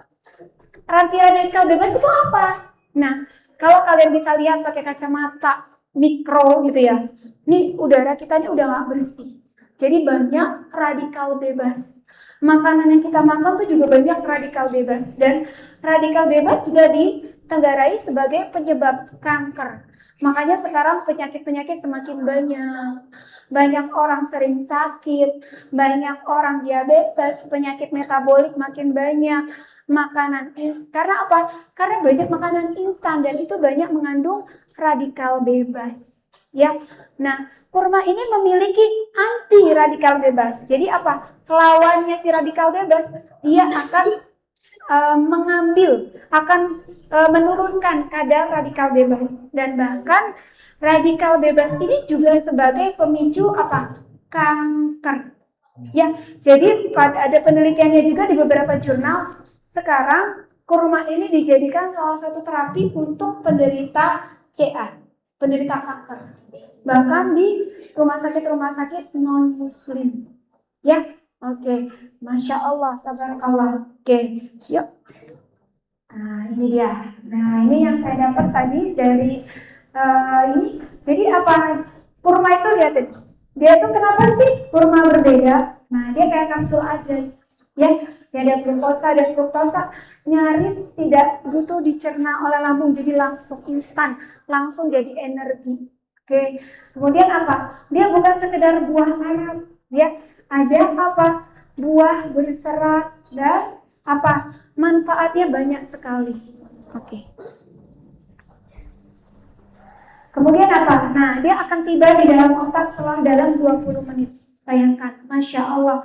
Anti radikal bebas itu apa? Nah, kalau kalian bisa lihat pakai kacamata mikro gitu ya, ini udara kita ini udah gak bersih. Jadi banyak radikal bebas. Makanan yang kita makan tuh juga banyak radikal bebas. Dan radikal bebas juga ditenggarai sebagai penyebab kanker. Makanya sekarang penyakit-penyakit semakin banyak. Banyak orang sering sakit, banyak orang diabetes, penyakit metabolik makin banyak. Makanan karena apa? Karena banyak makanan instan dan itu banyak mengandung radikal bebas. Ya, nah kurma ini memiliki anti radikal bebas. Jadi apa? Lawannya si radikal bebas, dia akan menurunkan kadar radikal bebas dan bahkan radikal bebas ini juga sebagai pemicu apa? Kanker. Ya, jadi ada penelitiannya juga di beberapa jurnal. Sekarang kurma ini dijadikan salah satu terapi untuk penderita CA, penderita kanker. Bahkan di rumah sakit non-muslim. Ya, oke. Masya Allah, tabarakallah. Oke, yuk. Nah, ini dia. Nah, ini yang saya dapat tadi dari ini. Jadi apa? Kurma itu lihatin. Dia tuh kenapa sih kurma berbeda? Nah, dia kayak kapsul aja. Ya, ada glukosa dan fruktosa nyaris tidak butuh dicerna oleh lambung, jadi langsung instan, langsung jadi energi. Oke. Kemudian apa? Dia bukan sekedar buah Arab, ya. Ada apa? Buah berserat dan apa? Manfaatnya banyak sekali. Oke. Kemudian apa? Nah, dia akan tiba di dalam otak selang dalam 20 menit. Bayangkan, Masya Allah.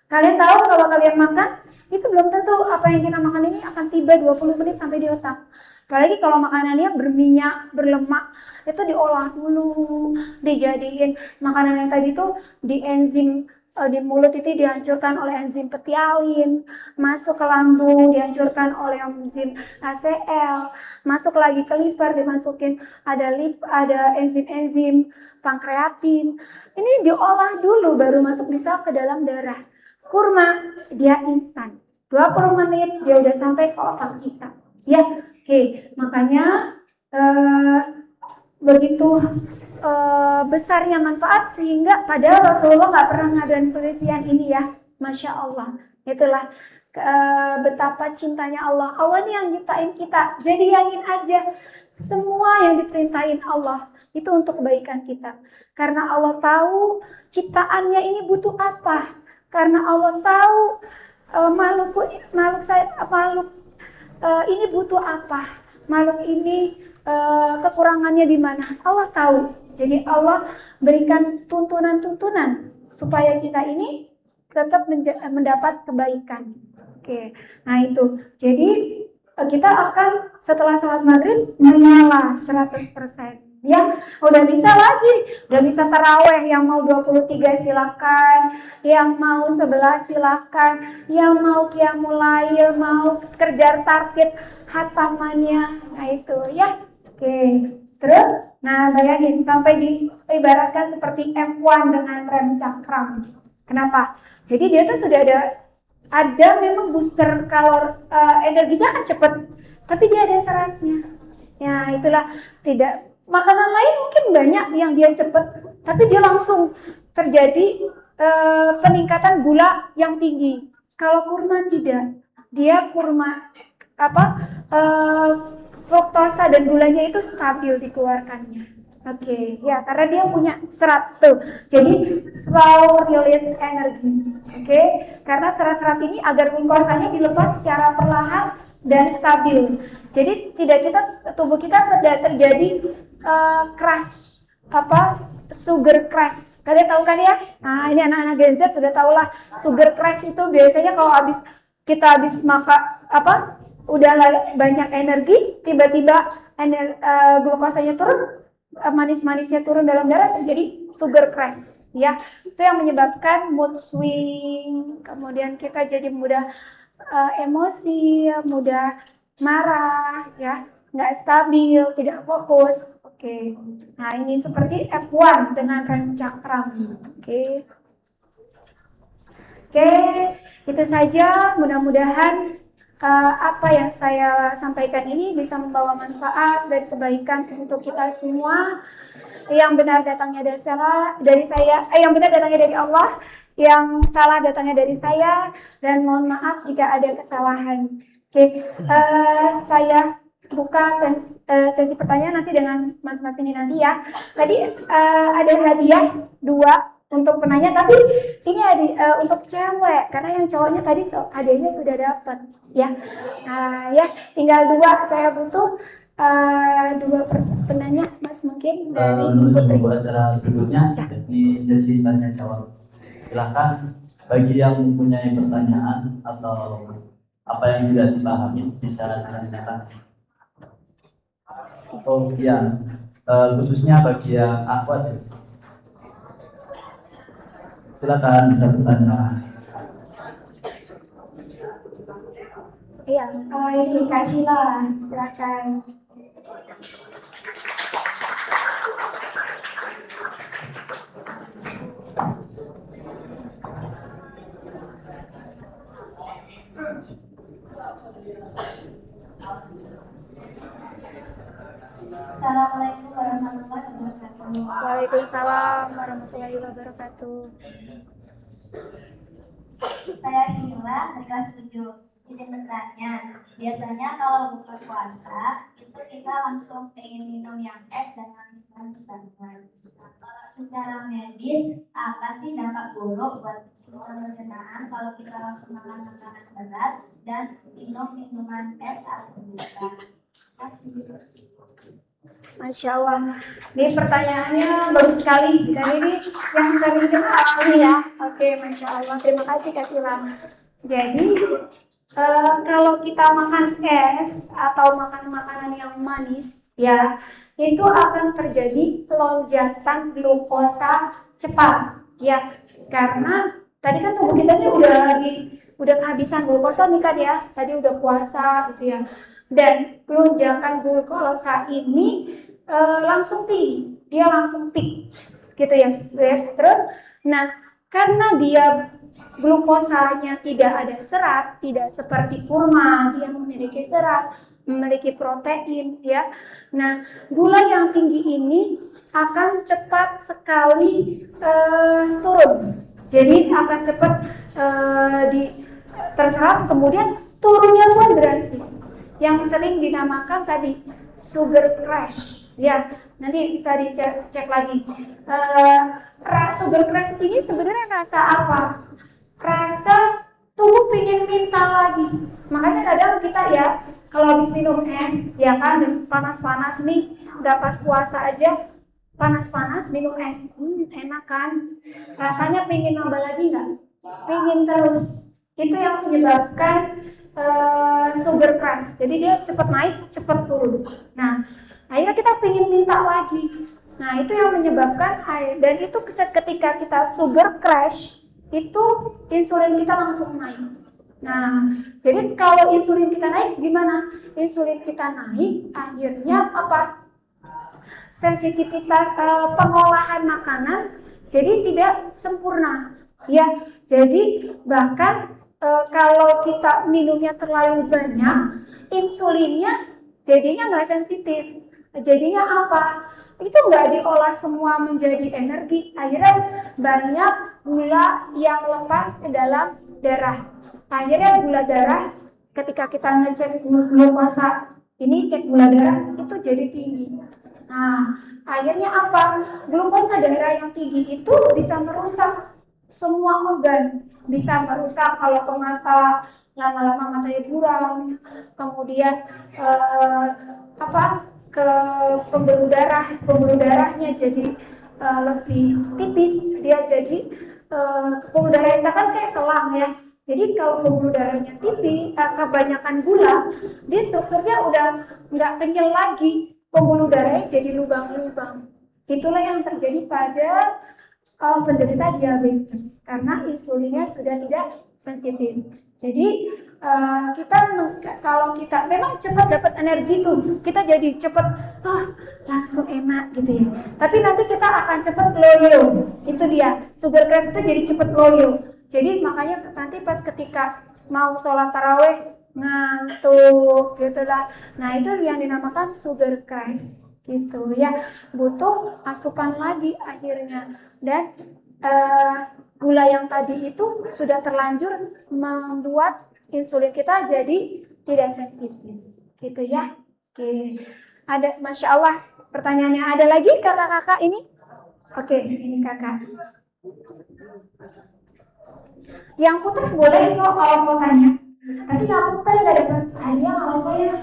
Kalian tahu kalau kalian makan, itu belum tentu apa yang kita makan ini akan tiba 20 menit sampai di otak. Apalagi kalau makanannya berminyak, berlemak, itu diolah dulu, dijadiin makanan yang tadi itu di enzim di mulut itu dihancurkan oleh enzim petialin, masuk ke lambung dihancurkan oleh enzim ACL, masuk lagi ke liver dimasukin ada enzim-enzim pankreatin. Ini diolah dulu baru masuk bisa ke dalam darah. Kurma dia instan, 20 menit dia udah sampai ke otak kita. Ya, oke. Makanya begitu besarnya manfaat sehingga padahal Rasulullah nggak pernah ngadain penelitian ini ya, Masya Allah. Itulah betapa cintanya Allah. Allah ini yang nyiptain kita. Jadi yakin aja semua yang diperintahin Allah itu untuk kebaikan kita. Karena Allah tahu ciptaannya ini butuh apa. Karena Allah tahu makhluk ini butuh apa. Makhluk ini kekurangannya di mana. Allah tahu. Jadi Allah berikan tuntunan-tuntunan supaya kita ini tetap mendapat kebaikan. Oke, nah itu. Jadi kita akan setelah salat maghrib menyala 100%. Ya, udah bisa lagi. Udah bisa taraweh, yang mau 23 silakan, yang mau 11 silakan, yang mau qiyamul lail, mau kerja target hatamannya. Nah itu ya. Oke. Terus, nah bayangin sampai diibaratkan seperti F1 dengan rem cakram. Kenapa? Jadi dia tuh sudah ada memang booster energinya kan cepet, tapi dia ada seratnya. Ya itulah, tidak makanan lain mungkin banyak yang dia cepet, tapi dia langsung terjadi peningkatan gula yang tinggi. Kalau kurma tidak, dia kurma fruktosa dan gulanya itu stabil dikeluarkannya. Oke, ya karena dia punya serat tuh, jadi slow release energi. Oke, karena serat-serat ini agar glukosanya dilepas secara perlahan dan stabil. Jadi tubuh kita tidak terjadi crash, sugar crash. Kalian tahu kan ya? Nah ini anak-anak Gen Z sudah tahu lah, sugar crash itu biasanya kalau kita habis makan udah banyak energi, tiba-tiba glukosanya turun, manis-manisnya turun dalam darah, terjadi sugar crash ya. Itu yang menyebabkan mood swing, kemudian kita jadi mudah emosi, mudah marah ya, nggak stabil, tidak fokus. Oke. Nah ini seperti F1 dengan rem cakram. Oke, itu saja, mudah-mudahan apa yang saya sampaikan ini bisa membawa manfaat dan kebaikan untuk kita semua. Yang benar datangnya dari saya, yang benar datangnya dari Allah, yang salah datangnya dari saya, dan mohon maaf jika ada kesalahan. Oke, saya buka sesi pertanyaan nanti dengan mas-mas ini nanti ya. Tadi ada hadiah 2 untuk penanya, tapi ini untuk cewek, karena yang cowoknya tadi hadiahnya sudah dapat ya. Ya tinggal 2, saya butuh 2 penanya, mas mungkin dari menuju acara berikutnya di sesi tanya jawab. Silahkan bagi yang mempunyai pertanyaan atau apa yang tidak dipahami bisa ditanyakan. Oh iya, khususnya bagi yang akhwat, silakan bisa bertanya. Iya, ini Kak Sheila, silakan. Assalamualaikum warahmatullahi wabarakatuh. Waalaikumsalam warahmatullahi wabarakatuh. Saya Sheila dari kelas 7. Izin bertanya, biasanya kalau buka puasa itu kita langsung pengen minum yang es dan manis-manis banget. Kalau secara medis, apa sih dampak buruk buat sistem pencernaan kalau kita langsung makan makanan berat dan minum minuman es saat berbuka? Masya Allah, ini pertanyaannya bagus sekali dan ini yang sering kita alami ya. Oke, Masya Allah, terima kasih Kak Sheila. Jadi kalau kita makan es atau makan makanan yang manis ya, itu akan terjadi lonjakan glukosa cepat ya, karena tadi kan tubuh kita ini udah kehabisan glukosa nih kan ya, tadi udah puasa gitu ya, dan lonjakan glukosa ini langsung tinggi, dia langsung peak gitu ya. Terus nah karena dia glukosanya tidak ada serat, tidak seperti kurma dia memiliki serat, memiliki protein ya. Nah gula yang tinggi ini akan cepat sekali turun, jadi akan cepat terserap, kemudian turunnya pun drastis, yang sering dinamakan tadi sugar crash. Ya, nanti bisa dicek lagi. Sugar crash ini sebenarnya rasa apa? Rasa tubuh pengen minta lagi. Makanya kadang kita ya, kalau habis minum es, ya kan, panas-panas nih, nggak pas puasa aja, panas-panas minum es, enak kan? Rasanya pengen nambah lagi nggak? Pengen terus. Itu yang menyebabkan sugar crash. Jadi dia cepat naik, cepat turun. Nah, akhirnya kita pengen minta lagi. Nah, itu yang menyebabkan dan itu ketika kita sugar crash, itu insulin kita langsung naik. Nah, jadi kalau insulin kita naik gimana? Insulin kita naik, akhirnya apa? Sensitivitas pengolahan makanan jadi tidak sempurna. Ya, jadi bahkan kalau kita minumnya terlalu banyak, insulinnya jadinya nggak sensitif. Jadinya apa? Itu nggak diolah semua menjadi energi. Akhirnya banyak gula yang lepas ke dalam darah. Akhirnya gula darah ketika kita ngecek glukosa, ini cek gula darah itu jadi tinggi. Nah, akhirnya apa? Glukosa darah yang tinggi itu bisa merusak semua organ. Bisa merusak kalau ke mata, lama-lama matanya buram, kemudian ke pembuluh darahnya jadi lebih tipis, dia jadi pembuluh darah kita kan kayak selang ya. Jadi kalau pembuluh darahnya tipis, kebanyakan gula, dia strukturnya udah nggak kenyal lagi, pembuluh darahnya jadi lubang-lubang. Itulah yang terjadi pada penderita diabetes karena insulinnya sudah tidak sensitif. Jadi kalau kita memang cepat dapat energi tuh, kita jadi cepat langsung enak gitu ya. Tapi nanti kita akan cepat loyo. Itu dia, sugar crash itu jadi cepat loyo. Jadi makanya nanti pas ketika mau sholat taraweh ngantuk gitu lah. Nah itu yang dinamakan sugar crash gitu ya, butuh asupan lagi akhirnya. Dan gula yang tadi itu sudah terlanjur membuat insulin kita jadi tidak sensitif gitu ya. Oke, ada, Masya Allah, pertanyaannya ada lagi kakak-kakak ini? Oke, ini kakak yang putih boleh kok kalau mau tanya, tapi nggak putih nggak dapat hadiah kalau mau ya.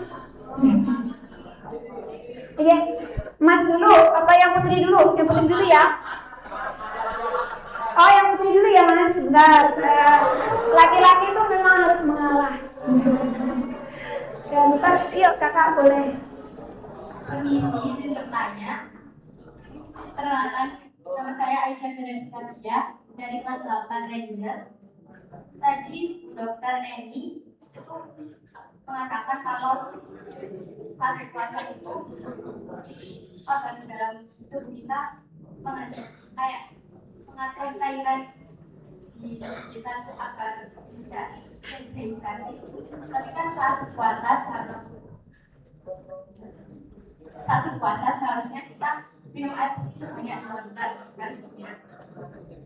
Iya, Mas dulu, apa yang putri dulu? Yang putri dulu ya. Oh, yang putri dulu ya Mas, sebentar. Laki-laki itu memang harus mengalah. Ya, bentar, yuk kakak boleh. Permisi, izin bertanya. Perkenalkan, nama saya Aisyah Firdausia dari kelas 8 reguler. Tadi Dokter Eni itu mengatakan kalau saat puasa itu organ dalam tubuh kita mengatur cairan di kita itu agar tidak terdehidrasi. Tapi kan saat puasa seharusnya kita minum air putih sebanyak 2 liter harusnya.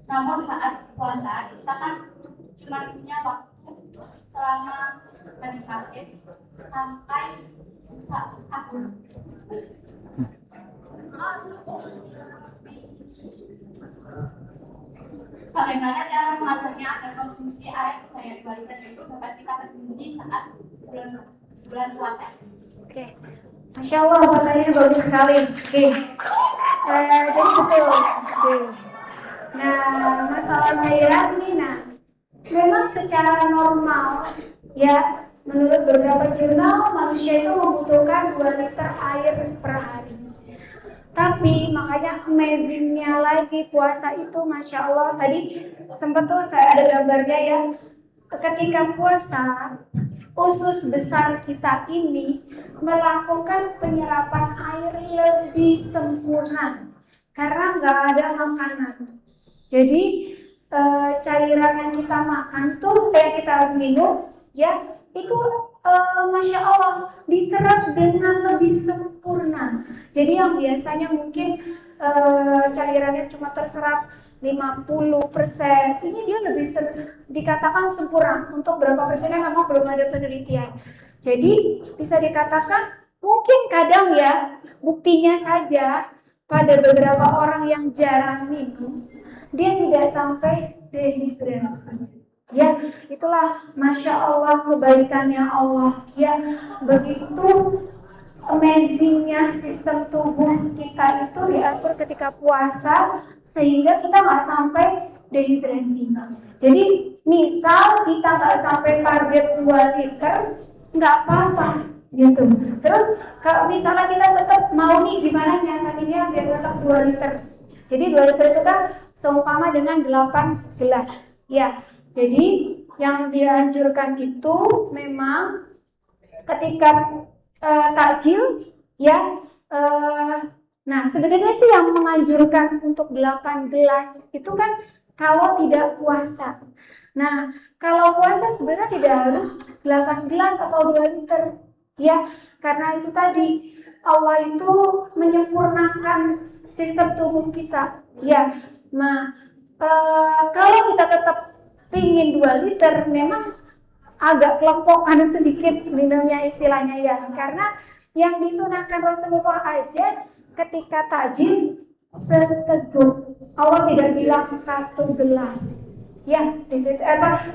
Namun saat puasa kita kan cuma punya waktu selama habis maghrib sampai akhir. Bagaimana cara mengaturnya agar konsumsi air sebanyak 2 liter itu dapat kita penuhi saat bulan puasa? Oke, Masya Allah, pertanyaannya bagus sekali. Oke, jadi betul. Oke. Nah, masalah cairan nih, memang secara normal ya, menurut beberapa jurnal manusia itu membutuhkan 2 liter air per hari. Tapi makanya amazingnya lagi puasa itu, Masya Allah, tadi sempat tuh saya ada gambarnya ya, ketika puasa usus besar kita ini melakukan penyerapan air lebih sempurna karena nggak ada makanan. Jadi cairan yang kita makan tuh, kita minum ya, itu Masya Allah diserap dengan lebih sempurna. Jadi yang biasanya mungkin cairannya cuma terserap 50%. Ini dia lebih dikatakan sempurna. Untuk berapa persennya memang belum ada penelitian. Jadi bisa dikatakan mungkin kadang ya, buktinya saja pada beberapa orang yang jarang minum, dia tidak sampai dehidrasi. Ya, itulah Masya Allah kebaikannya Allah. Ya, begitu amazingnya sistem tubuh kita itu diatur ketika puasa sehingga kita nggak sampai dehidrasi. Jadi misal kita nggak sampai target 2 liter, nggak apa-apa gitu. Terus kalau misalnya kita tetap mau nih gimana nyiasatinnya biar tetap 2 liter. Jadi 2 liter itu kan seumpama dengan 8 gelas. Ya, jadi yang dianjurkan itu memang ketika takjil ya. Nah sebenarnya sih yang menganjurkan untuk 8 gelas itu kan kalau tidak puasa. Nah kalau puasa sebenarnya tidak harus 8 gelas atau 2 liter ya, karena itu tadi Allah itu menyempurnakan sistem tubuh kita ya. Nah kalau kita tetap pingin 2 liter memang agak kelompokan sedikit minumnya istilahnya ya, karena yang disunahkan Rasulullah aja ketika takjil seteguk. Allah tidak bilang 1 gelas ya di situ,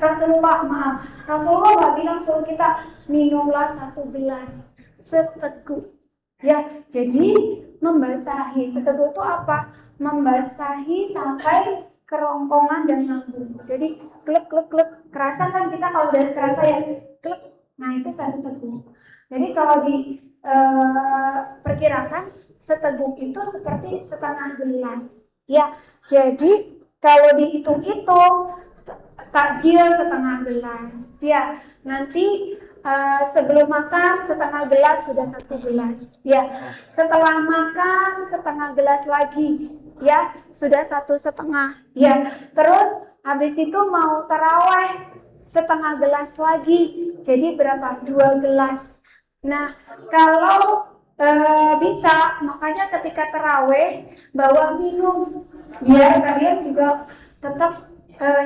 Rasulullah nggak bilang suruh kita minumlah 1 gelas, seteguk ya. Jadi membasahi, seteguk itu apa? Membasahi sampai kerongkongan dan lambung. Jadi klek klek klek, kerasa kan kita kalau dari kerasa ya klek. Nah itu 1 teguk. Jadi kalau diperkirakan seteguk itu seperti setengah gelas ya. Jadi kalau dihitung-hitung takjil setengah gelas ya. Nanti sebelum makan setengah gelas sudah 1 gelas ya. Setelah makan setengah gelas lagi ya, sudah 1,5 ya. Terus habis itu mau taraweh setengah gelas lagi, jadi berapa? 2 gelas. Nah kalau bisa, makanya ketika taraweh bawa minum biar kalian juga tetap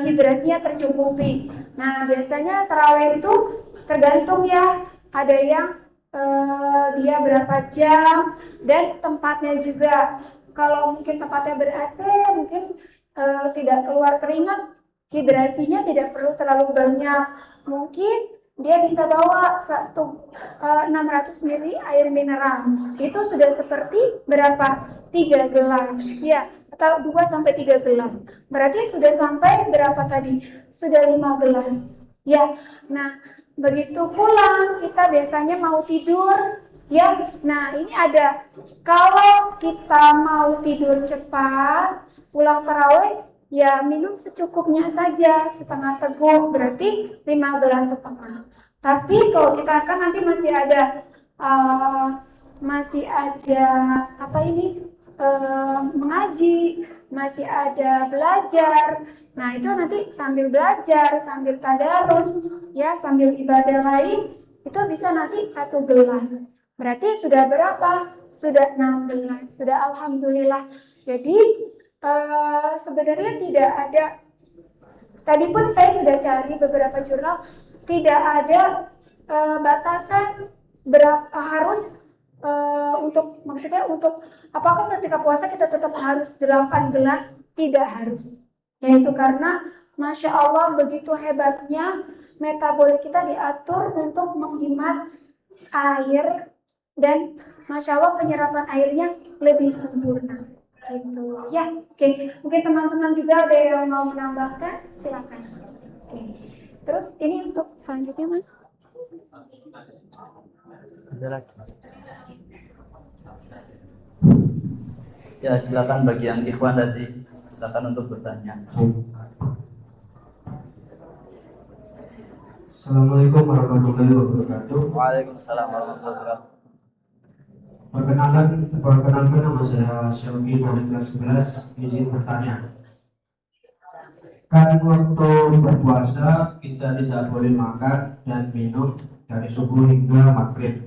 hidrasinya tercukupi. Nah biasanya taraweh itu tergantung ya, ada yang dia berapa jam dan tempatnya juga. Kalau mungkin tempatnya ber-AC, mungkin tidak keluar keringat, hidrasinya tidak perlu terlalu banyak. Mungkin dia bisa bawa 600 ml air mineral. Itu sudah seperti berapa? 3 gelas ya, atau 2-3 gelas. Berarti sudah sampai berapa tadi? Sudah 5 gelas ya. Nah begitu pulang kita biasanya mau tidur ya. Nah ini ada, kalau kita mau tidur cepat pulang taraweh ya minum secukupnya saja, setengah teguk, berarti 15,5. Tapi kalau kita kan nanti masih ada apa ini, mengaji, masih ada belajar. Nah itu nanti sambil belajar, sambil tadarus ya, sambil ibadah lain, itu bisa nanti 1 gelas. Berarti sudah berapa? Sudah 16, sudah alhamdulillah. Jadi sebenarnya tidak ada, tadi pun saya sudah cari beberapa jurnal, tidak ada batasan berapa harus maksudnya untuk apakah ketika puasa kita tetap harus 8 gelas, tidak harus. Yaitu karena Masya Allah begitu hebatnya metabolik kita diatur untuk menghemat air, dan Masya Allah penyerapan airnya lebih sempurna gitu ya. Oke, mungkin teman-teman juga ada yang mau menambahkan, silakan. Oke. Terus ini untuk selanjutnya Mas. Ada lagi. Ya silakan bagi yang ikhwan tadi, silakan untuk bertanya. Assalamualaikum warahmatullahi wabarakatuh. Waalaikumsalam warahmatullahi wabarakatuh. Perkenalkan nama saya Syauki dari kelas 11, izin bertanya. Kan waktu berpuasa kita tidak boleh makan dan minum dari subuh hingga maghrib.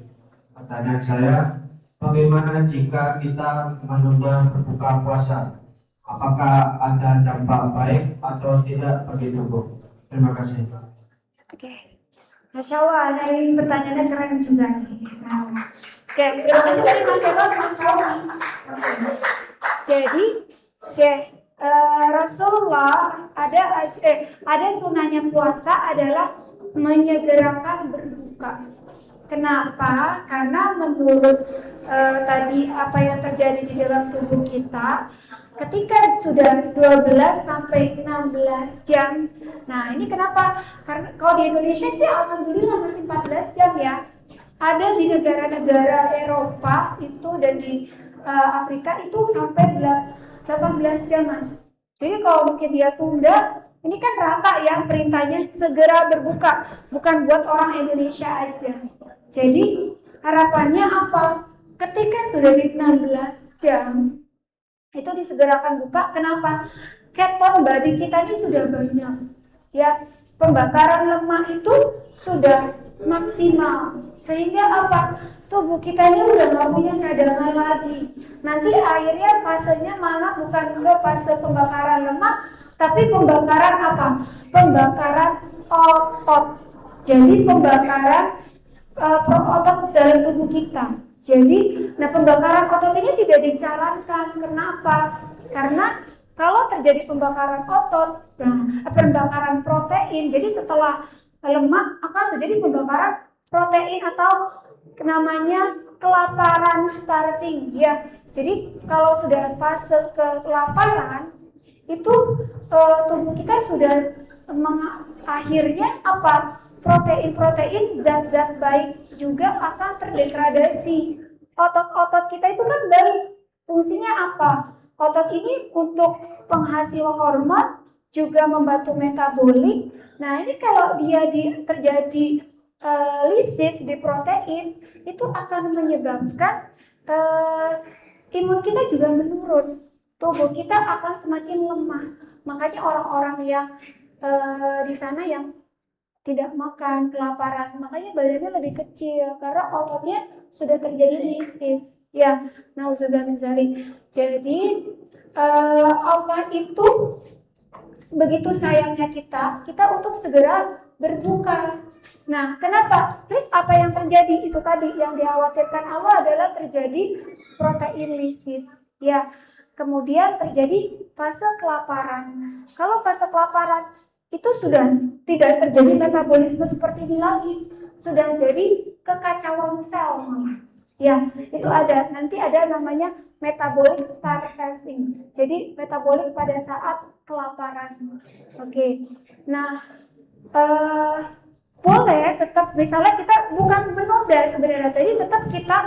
Pertanyaan saya, bagaimana jika kita menunda berbuka puasa apakah ada dampak baik atau tidak bagi tubuh? Terima kasih. Oke. Masya Allah, dari pertanyaannya keren juga nih. Oke, terima kasih dari Mas Eko, Mas Kawan. Jadi, Rasulullah ada sunahnya puasa adalah menyegerakan berbuka. Kenapa? Karena menurut tadi apa yang terjadi di dalam tubuh kita, ketika sudah 12 sampai 16 jam. Nah, ini kenapa? Karena kalau di Indonesia sih alhamdulillah masih 14 jam ya. Ada di negara-negara Eropa itu dan di Afrika itu sampai 18 jam, Mas. Jadi kalau mungkin dia tunda, ini kan rata ya perintahnya segera berbuka, bukan buat orang Indonesia aja. Jadi harapannya apa? Ketika sudah di 16 jam, itu disegerakan buka. Kenapa? Keton body kita ini sudah banyak. Ya, pembakaran lemak itu sudah maksimal. Sehingga apa? Tubuh kita ini udah nggak punya cadangan lagi. Nanti akhirnya fasenya malah bukan ke fase pembakaran lemak, tapi pembakaran apa? Pembakaran otot. Jadi pembakaran otot dalam tubuh kita. Jadi, pembakaran otot ini tidak disarankan. Kenapa? Karena kalau terjadi pembakaran otot, pembakaran protein, jadi setelah lemak akan terjadi pembakaran protein atau namanya kelaparan, starving. Ya, jadi kalau sudah fase kelaparan, itu tubuh kita sudah akhirnya apa? Protein-protein, zat-zat baik juga akan terdegradasi. Otot-otot kita itu kan baik. Fungsinya apa? Otot ini untuk penghasil hormon, juga membantu metabolik. Nah, ini kalau dia terjadi lisis di protein, itu akan menyebabkan imun kita juga menurun. Tubuh kita akan semakin lemah. Makanya orang-orang yang di sana yang tidak makan, kelaparan, makanya badannya lebih kecil karena ototnya sudah terjadi lisis. Ya, nauzubillah min dzalik. Jadi Allah itu begitu sayangnya kita untuk segera berbuka. Nah, kenapa? Terus apa yang terjadi? Itu tadi yang dikhawatirkan Allah adalah terjadi protein lisis. Ya, kemudian terjadi fase kelaparan. Kalau fase kelaparan itu sudah tidak terjadi metabolisme seperti ini lagi, sudah jadi kekacauan sel malah. Ya, itu nanti ada namanya metabolic starvation. Jadi metabolik pada saat kelaparan. Oke. Nah, boleh tetap misalnya kita bukan menunda sebenarnya, tadi tetap kita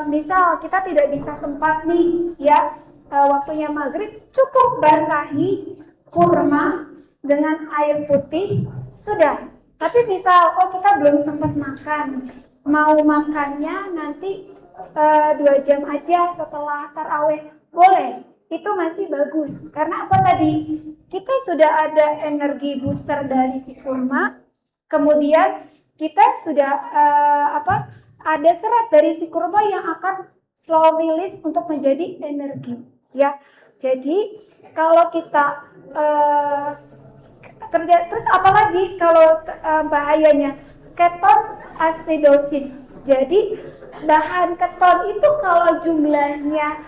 misal kita tidak bisa sempat nih ya waktunya maghrib, cukup basahi kurma dengan air putih sudah. Tapi misal kita belum sempat makan, mau makannya nanti 2 jam aja setelah tarawih, boleh, itu masih bagus. Karena apa tadi? Kita sudah ada energi booster dari si kurma, kemudian kita sudah ada serat dari si kurma yang akan slow release untuk menjadi energi. Ya, jadi kalau kita terus apalagi kalau bahayanya keton acidosis. Jadi bahan keton itu kalau jumlahnya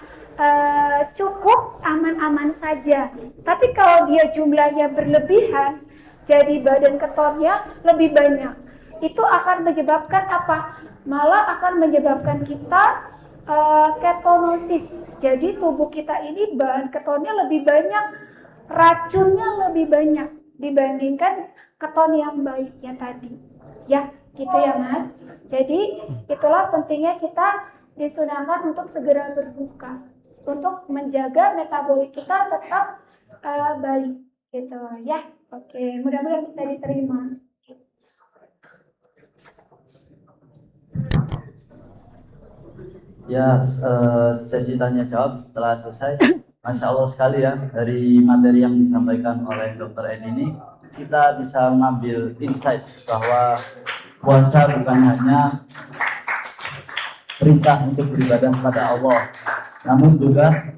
cukup aman-aman saja. Tapi kalau dia jumlahnya berlebihan, jadi badan ketonnya lebih banyak. Itu akan menyebabkan apa? Malah akan menyebabkan kita ketonosis. Jadi tubuh kita ini bahan ketonnya lebih banyak, racunnya lebih banyak dibandingkan keton yang baiknya tadi. Ya, gitu ya Mas. Jadi itulah pentingnya kita disunahkan untuk segera berbuka, untuk menjaga metabolik kita tetap baik gitu ya. Oke, mudah-mudahan bisa diterima. Ya, sesi tanya jawab telah selesai. Masya Allah sekali ya, dari materi yang disampaikan oleh Dr. Edi ini, kita bisa mengambil insight bahwa puasa bukan hanya perintah untuk beribadah kepada Allah, namun juga